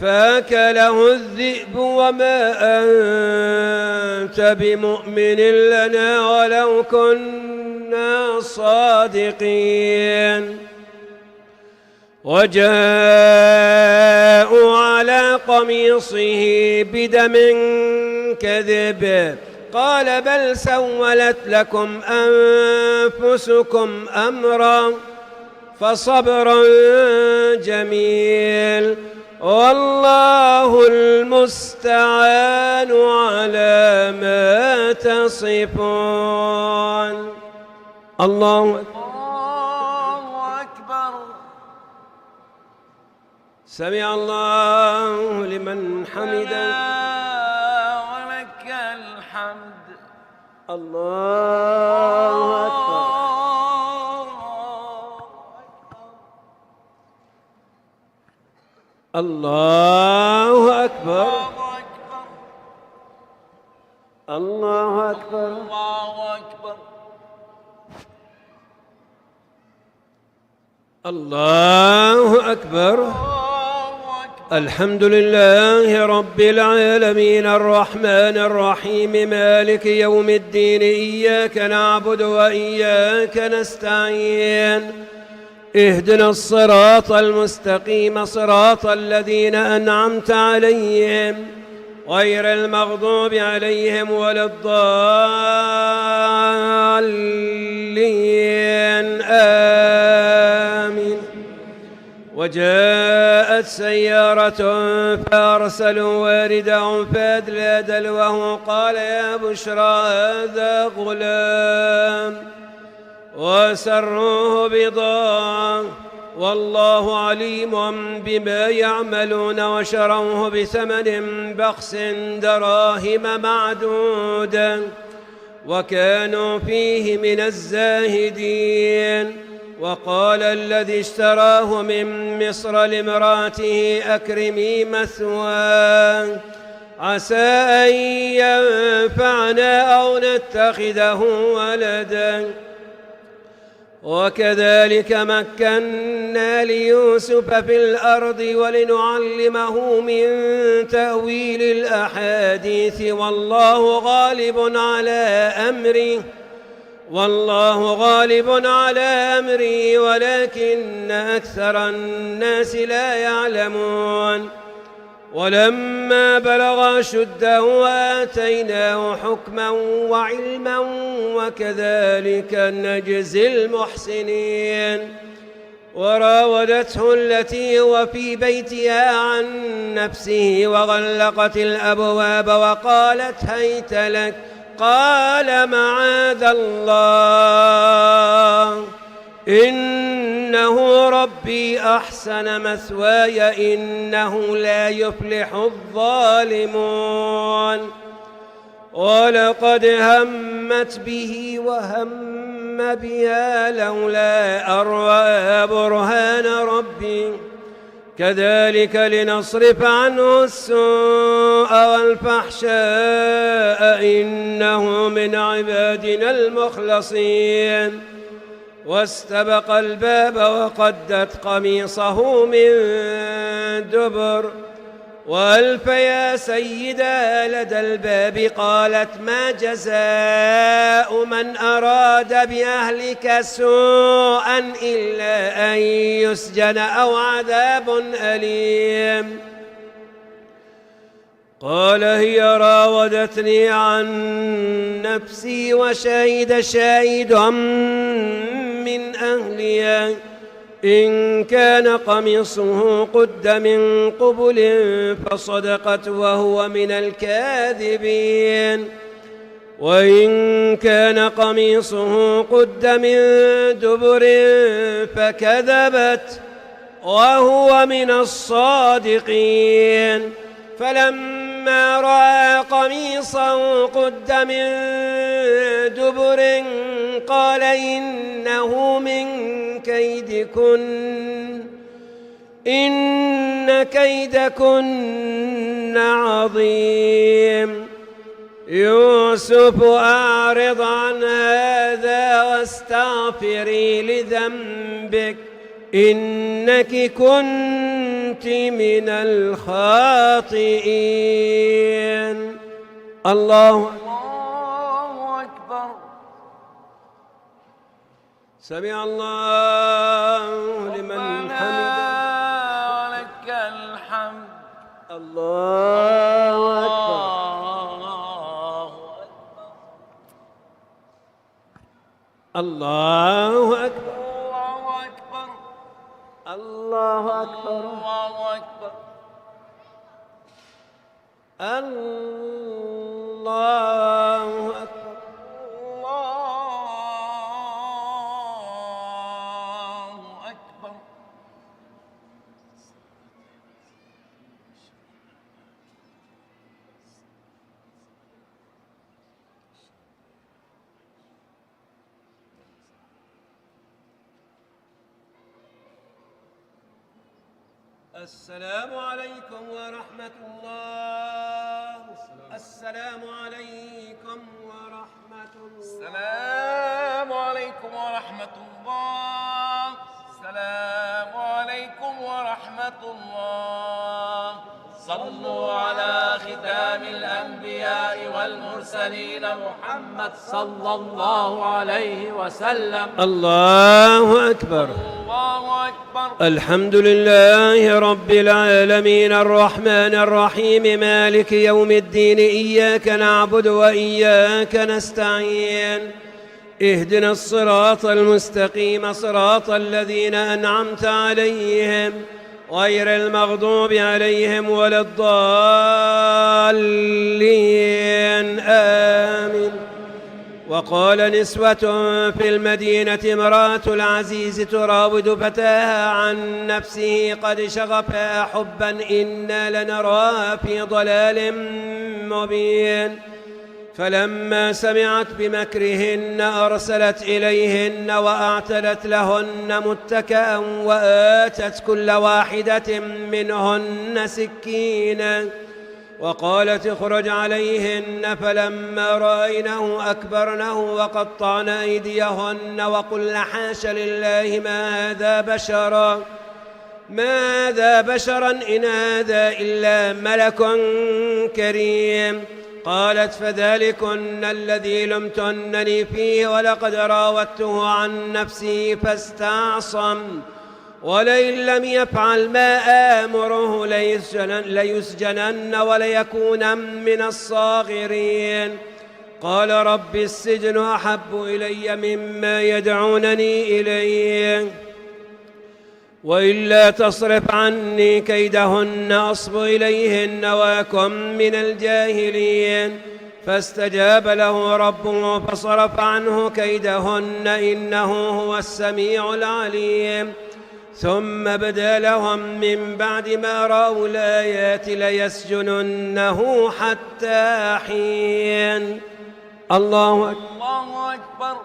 فأكله الذئب وما أنت بمؤمن لنا ولو كنا صادقين. وجاءوا على قميصه بدم كذب قال بل سولت لكم أنفسكم أمرا فصبر جميل والله المستعان على ما تصفون. الله
أكبر.
سمع الله لمن حمده.
ولك الحمد.
الله أكبر. الله أكبر. الله أكبر. الله أكبر. الحمد لله رب العالمين الرحمن الرحيم مالك يوم الدين إياك نعبد وإياك نستعين اهدنا الصراط المستقيم صراط الذين أنعمت عليهم غير المغضوب عليهم ولا الضالين آمين. وجاءت سيارة فأرسلوا واردهم فأدلى دلوه قال يا بشرى هذا غلام وسروه بضاعة والله عليم بما يعملون وشروه بثمن بخس دراهم معدودة وكانوا فيه من الزاهدين. وقال الذي اشتراه من مصر لامرأته أكرمي مثواه عسى أن ينفعنا أو نتخذه ولدا. وكذلك مكنا ليوسف في الأرض ولنعلمه من تأويل الأحاديث والله غالب على أمره ولكن أكثر الناس لا يعلمون. ولما بلغ أشده آتيناه حكما وعلما وكذلك نجزي المحسنين. وراودته التي هو في بيتها عن نفسه وغلقت الأبواب وقالت هيت لك قال معاذ الله إنه ربي أحسن مثواي إنه لا يفلح الظالمون ولقد همت به وهم بها لولا أن رأى برهان ربي كذلك لنصرف عنه السوء والفحشاء إنه من عبادنا المخلصين واستبق الباب وقدت قميصه من دبر وألف يا سيدها لدى الباب قالت ما جزاء من أراد بأهلك سوءا إلا أن يسجن أو عذاب أليم قال هي راودتني عن نفسي وشهد شاهد من أهلها إن كان قميصه قد من قبل فصدقت وهو من الكاذبين وإن كان قميصه قد من دبر فكذبت وهو من الصادقين فلما رأى قميصه قد من دبر قال إنه من كيدكن إن كيدكن عظيم يوسف أعرض عن هذا واستغفري لذنبك إنك كنت من الخاطئين الله
أكبر
سمع الله لمن حمده
ولك الحمد
الله أكبر الله أكبر الله أكبر
الله أكبر
الله أكبر
الله أكبر
السلام عليكم ورحمة الله السلام عليكم ورحمة الله
السلام عليكم ورحمة الله السلام عليكم ورحمة الله صلوا على ختام الأنبياء والمرسلين محمد
صلى الله عليه وسلم.
الله أكبر
الله أكبر.
الحمد لله رب العالمين الرحمن الرحيم مالك يوم الدين إياك نعبد وإياك نستعين اهدنا الصراط المستقيم صراط الذين أنعمت عليهم غير المغضوب عليهم ولا الضالين آمين. وقال نسوة في المدينة امرأة العزيز تراود فتاها عن نفسه قد شغفها حبا إنا لنراها في ضلال مبين. فلما سمعت بمكرهن أرسلت إليهن وأعتدت لهن متكأ وآتت كل واحدة منهن سكينا وقالت اخرج عليهن فلما رأينه أكبرنه وقطعن أيديهن وقلن حاش لله ما هذا بشرا إن هذا إلا ملك كريم. قالت فذلكن الذي لمتنني فيه ولقد راودته عن نفسه فاستعصم ولئن لم يفعل ما آمره ليسجنن وليكون من الصاغرين. قال رب السجن أحب إلي مما يدعونني إليه وإلا تصرف عني كيدهن أصب إليهن وأكن من الجاهلين. فاستجاب له ربه فصرف عنه كيدهن إنه هو السميع العليم. ثم بدا لهم من بعد ما رأوا الآيات ليسجننه حتى حين. الله أكبر.
الله أكبر.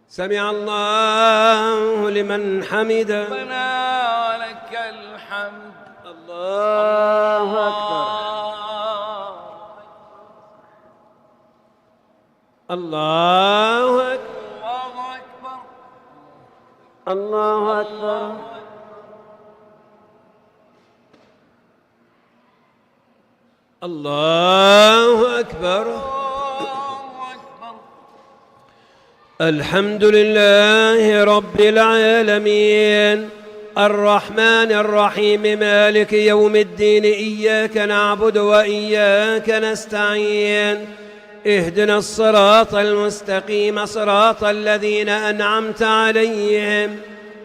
سمع الله لمن حمده.
ربنا ولك الحمد.
الله أكبر. الله أكبر.
الله أكبر.
الله أكبر. الله أكبر. الحمد لله رب العالمين الرحمن الرحيم مالك يوم الدين إياك نعبد وإياك نستعين اهدنا الصراط المستقيم صراط الذين أنعمت عليهم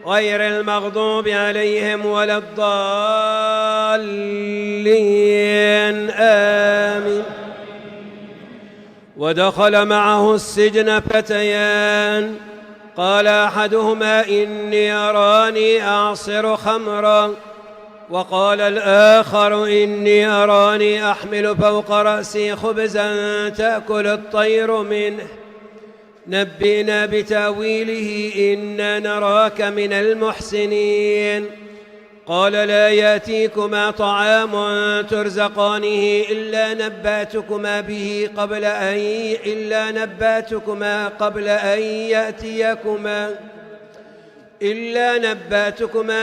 غير المغضوب عليهم ولا الضالين آمين. ودخل معه السجن فتيان قال أحدهما إني أراني أعصر خمرا وقال الآخر إني أراني أحمل فوق رأسي خبزا تأكل الطير منه نبئنا بتأويله إنا نراك من المحسنين. قال لا يأتيكما طعام ترزقانه إلا نبأتكما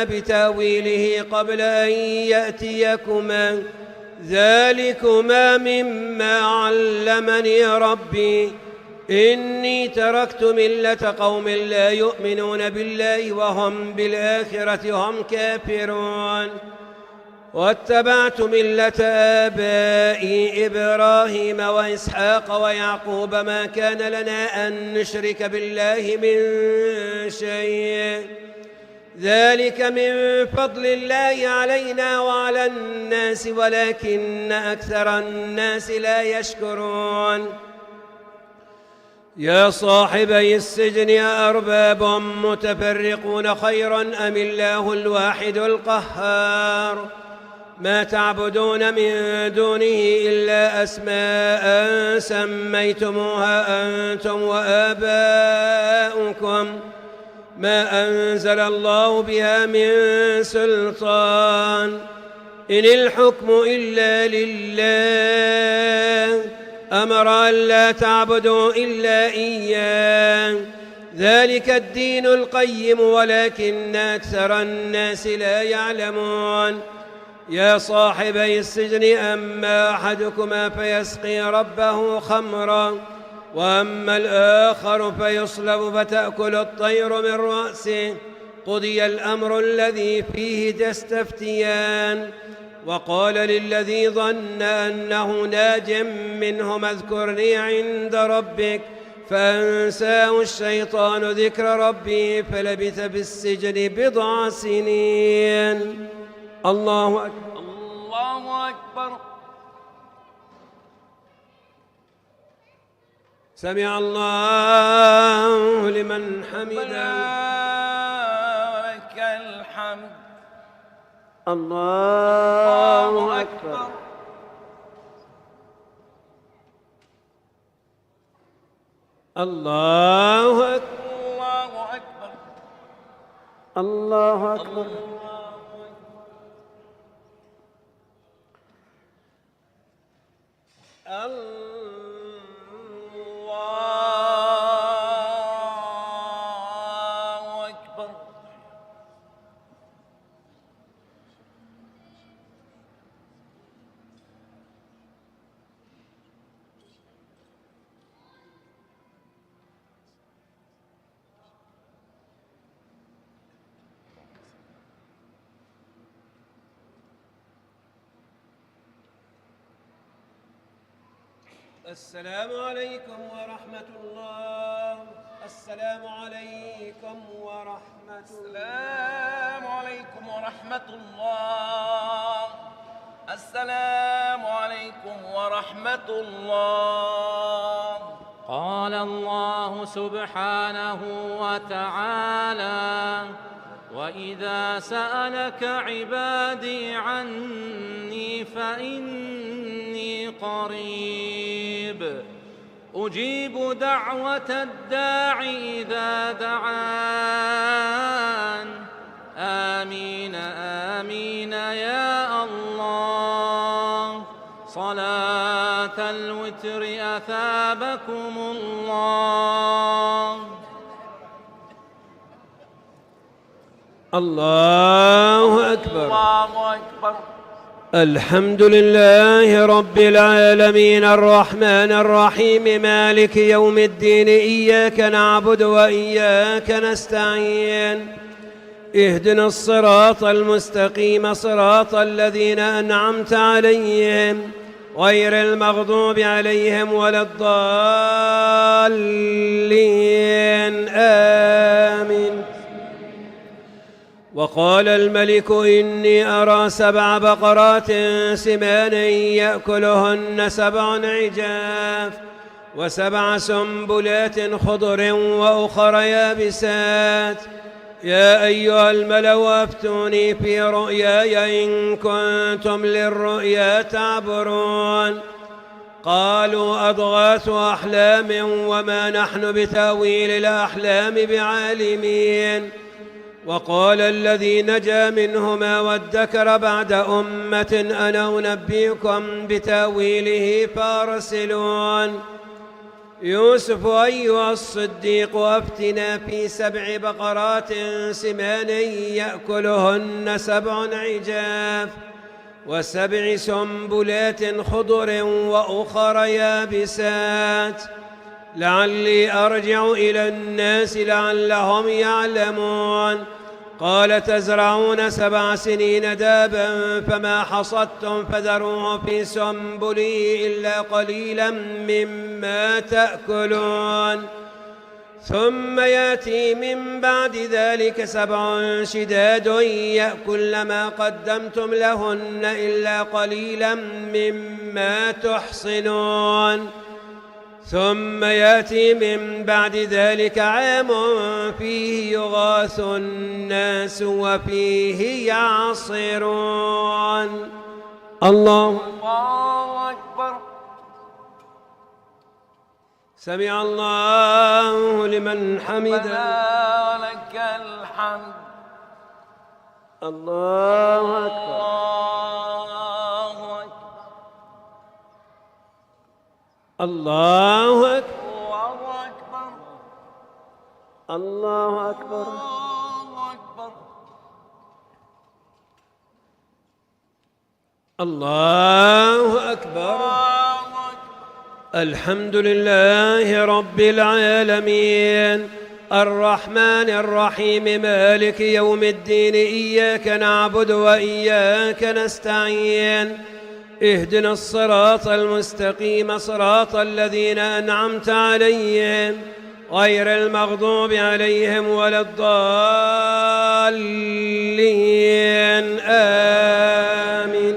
بتأويله قبل أن يأتيكما ذلكما مما علمني ربي إني تركت ملة قوم لا يؤمنون بالله وهم بالآخرة هم كافرون واتبعت ملة آبائي إبراهيم وإسحاق ويعقوب ما كان لنا أن نشرك بالله من شيء ذلك من فضل الله علينا وعلى الناس ولكن أكثر الناس لا يشكرون. يا صاحبي السجن أأرباب متفرقون خير أم الله الواحد القهار ما تعبدون من دونه إلا أسماء سميتموها أنتم وآباؤكم ما أنزل الله بها من سلطان إن الحكم إلا لله أمر أن لا تعبدوا إلا إياه ذلك الدين القيم ولكن أكثر الناس لا يعلمون. يا صاحبي السجن أما أحدكما فيسقي ربه خمرا وأما الآخر فيصلب فتأكل الطير من رأسه قضي الأمر الذي فيه تستفتيان. وقال للذي ظن أنه ناج منهما اذكرني عند ربك فأنساه الشيطان ذكر ربه فلبث في السجن بضع سنين. الله أكبر.
الله أكبر.
سمع الله لمن حمده.
لك الحمد.
الله أكبر. الله أكبر. الله أكبر. السلام عليكم ورحمة الله. السلام عليكم ورحمة
السلام عليكم ورحمة الله. السلام عليكم ورحمة الله.
قال الله سبحانه وتعالى: وإذا سألك عبادي عني فإني قريب أجيب دعوة الداع إذا دعان. آمين آمين يا الله. صلاة الوتر أثابكم الله.
الله أكبر.
الله أكبر.
الحمد لله رب العالمين الرحمن الرحيم مالك يوم الدين. إياك نعبد وإياك نستعين. اهدنا الصراط المستقيم صراط الذين أنعمت عليهم غير المغضوب عليهم ولا الضالين. آمين. وقال الملك: إني أرى 7 بقرات سمان يأكلهن 7 عجاف و7 سنبلات خضر وأخر يابسات. يا أيها الملأ أفتوني في رؤياي إن كنتم للرؤيا تعبرون. قالوا أضغاث أحلام وما نحن بتأويل الأحلام بعالمين. وقال الذي نجا منهما وادكر بعد أمة أنا أنبئكم بتأويله فارسلون. يوسف أيها الصديق أفتنا في 7 بقرات سمان يأكلهن 7 عجاف و7 سنبلات خضر وأخر يابسات لعلي أرجع إلى الناس لعلهم يعلمون. قال: تزرعون 7 سنين دابا فما حصدتم فذروه في سنبله إلا قليلا مما تأكلون. ثم يأتي من بعد ذلك 7 شداد يأكل ما قدمتم لهن إلا قليلا مما تحصنون. ثم يأتي من بعد ذلك عام فيه يغاث الناس وفيه يعصرون. الله
أكبر.
سمع الله لمن حمده.
لك الحمد.
الله أكبر. الله أكبر. الله أكبر. الله أكبر. الحمد لله رب العالمين الرحمن الرحيم مالك يوم الدين. إياك نعبد وإياك نستعين. اهدنا الصراط المستقيم صراط الذين أنعمت عليهم غير المغضوب عليهم ولا الضالين. آمين.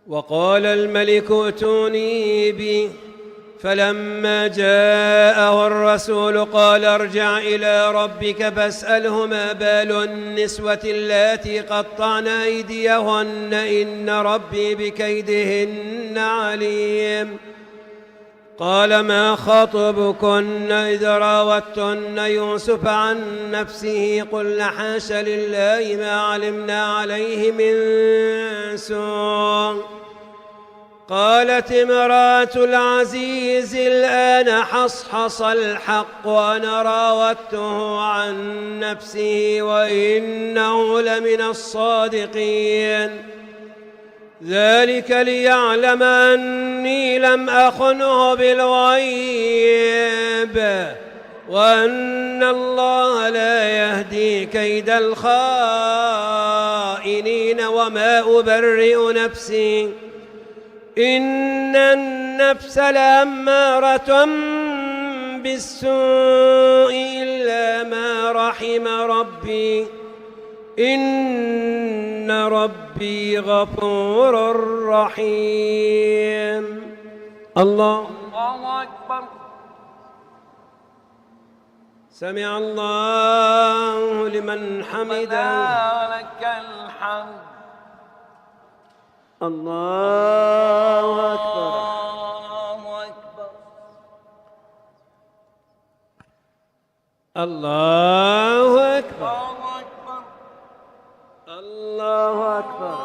وقال الملك: ائتوني به. فلما جاءه الرسول قال: ارجع إلى ربك فاسأله ما بال النسوة اللاتي قطعن أيديهن إن ربي بكيدهن عليم. قال: ما خطبكن إذ راوتن يوسف عن نفسه قلن حاش لله ما علمنا عليه من سوء. قالت امرأة العزيز الآن حصحص الحق أنا راودته عن نفسه وإنه لمن الصادقين. ذلك ليعلم أني لم أخنه بالغيب وأن الله لا يهدي كيد الخائنين وما أبرئ نفسي إن النفس لأمارة بالسوء إلا ما رحم ربي إن ربي غفور رحيم. الله
أكبر.
سمع الله لمن حمده.
لك الحمد.
الله أكبر. الله أكبر. الله أكبر.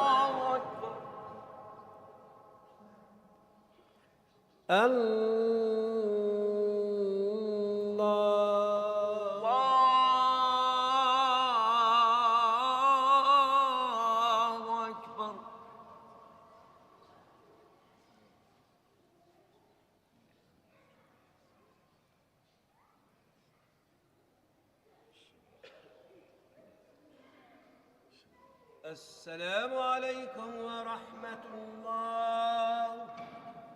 السلام عليكم ورحمة الله.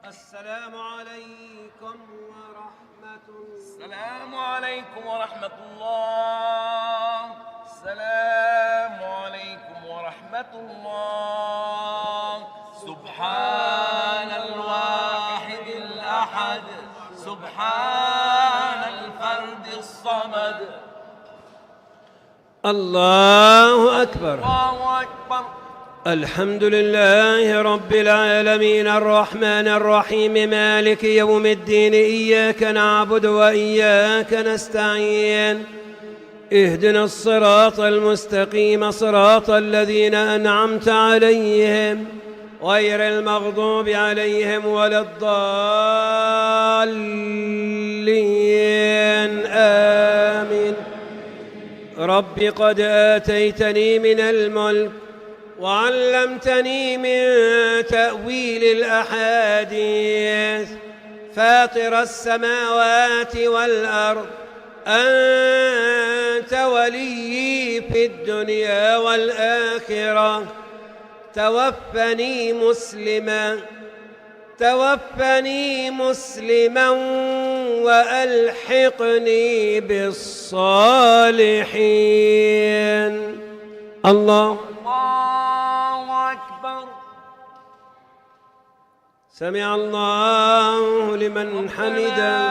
السلام عليكم ورحمة الله.
السلام عليكم ورحمة الله. السلام عليكم ورحمة الله. سبحان الواحد الأحد، سبحان الفرد الصمد.
الله أكبر.
الله أكبر.
الحمد لله رب العالمين الرحمن الرحيم مالك يوم الدين. إياك نعبد وإياك نستعين. اهدنا الصراط المستقيم صراط الذين أنعمت عليهم غير المغضوب عليهم ولا الضالين. آمين. رب قد آتيتني من الملك وعلمتني من تأويل الأحاديث. فاطر السماوات والأرض، أنت وليي في الدنيا والآخرة. توفني مسلما وألحقني بالصالحين. الله
أكبر.
سمع الله لمن حمده.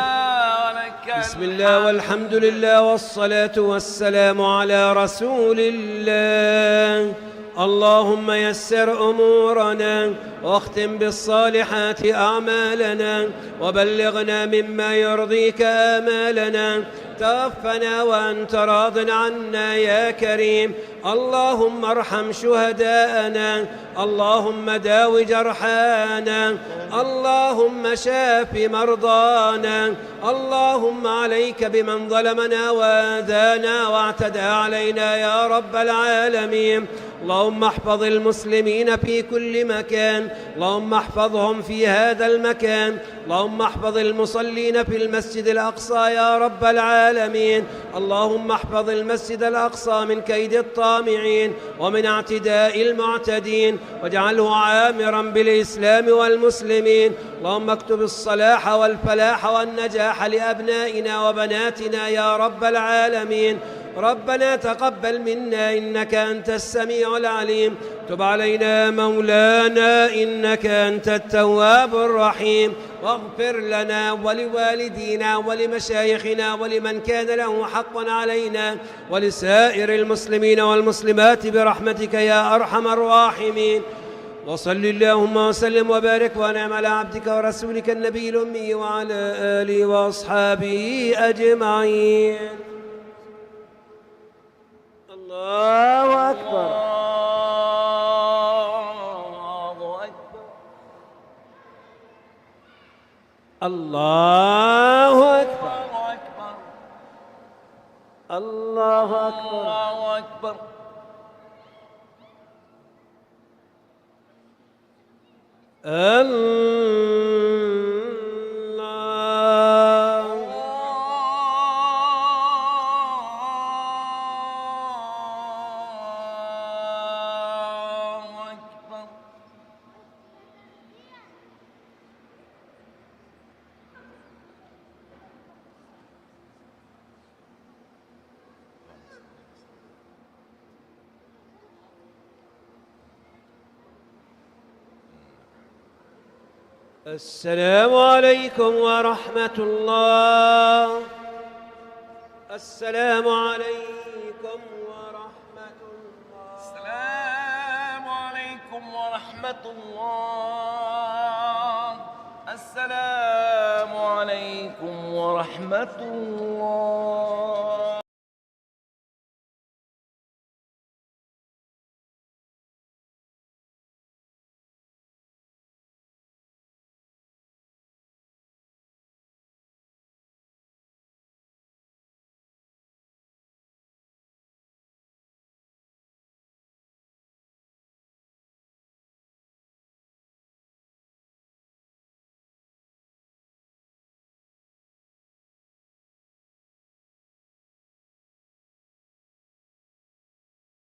بسم الله والحمد لله والصلاة والسلام على رسول الله. اللهم يسر أمورنا واختم بالصالحات أعمالنا وبلغنا مما يرضيك آمالنا. توفنا وأنت راض عنا يا كريم. اللهم ارحم شهداءنا، اللهم داو جرحانا، اللهم شاف مرضانا. اللهم عليك بمن ظلمنا وآذانا واعتدى علينا يا رب العالمين. اللهم احفظ المسلمين في كل مكان، اللهم احفظهم في هذا المكان. اللهم احفظ المصلين في المسجد الأقصى يا رب العالمين. اللهم احفظ المسجد الأقصى من كيد الطامعين ومن اعتداء المعتدين، واجعله عامرا بالإسلام والمسلمين. اللهم اكتب الصلاح والفلاح والنجاح لأبنائنا وبناتنا يا رب العالمين. ربنا تقبل منا إنك أنت السميع العليم. تب علينا مولانا إنك أنت التواب الرحيم. واغفر لنا ولوالدينا ولمشايخنا ولمن كان له حق علينا ولسائر المسلمين والمسلمات برحمتك يا أرحم الراحمين. وصل اللهم وسلم وبارك وانعم على عبدك ورسولك النبي الأمي وعلى آله وأصحابه أجمعين. الله أكبر. الله أكبر. الله أكبر. السلام عليكم ورحمة الله. السلام عليكم ورحمة الله.
السلام عليكم ورحمة الله. السلام عليكم ورحمة الله.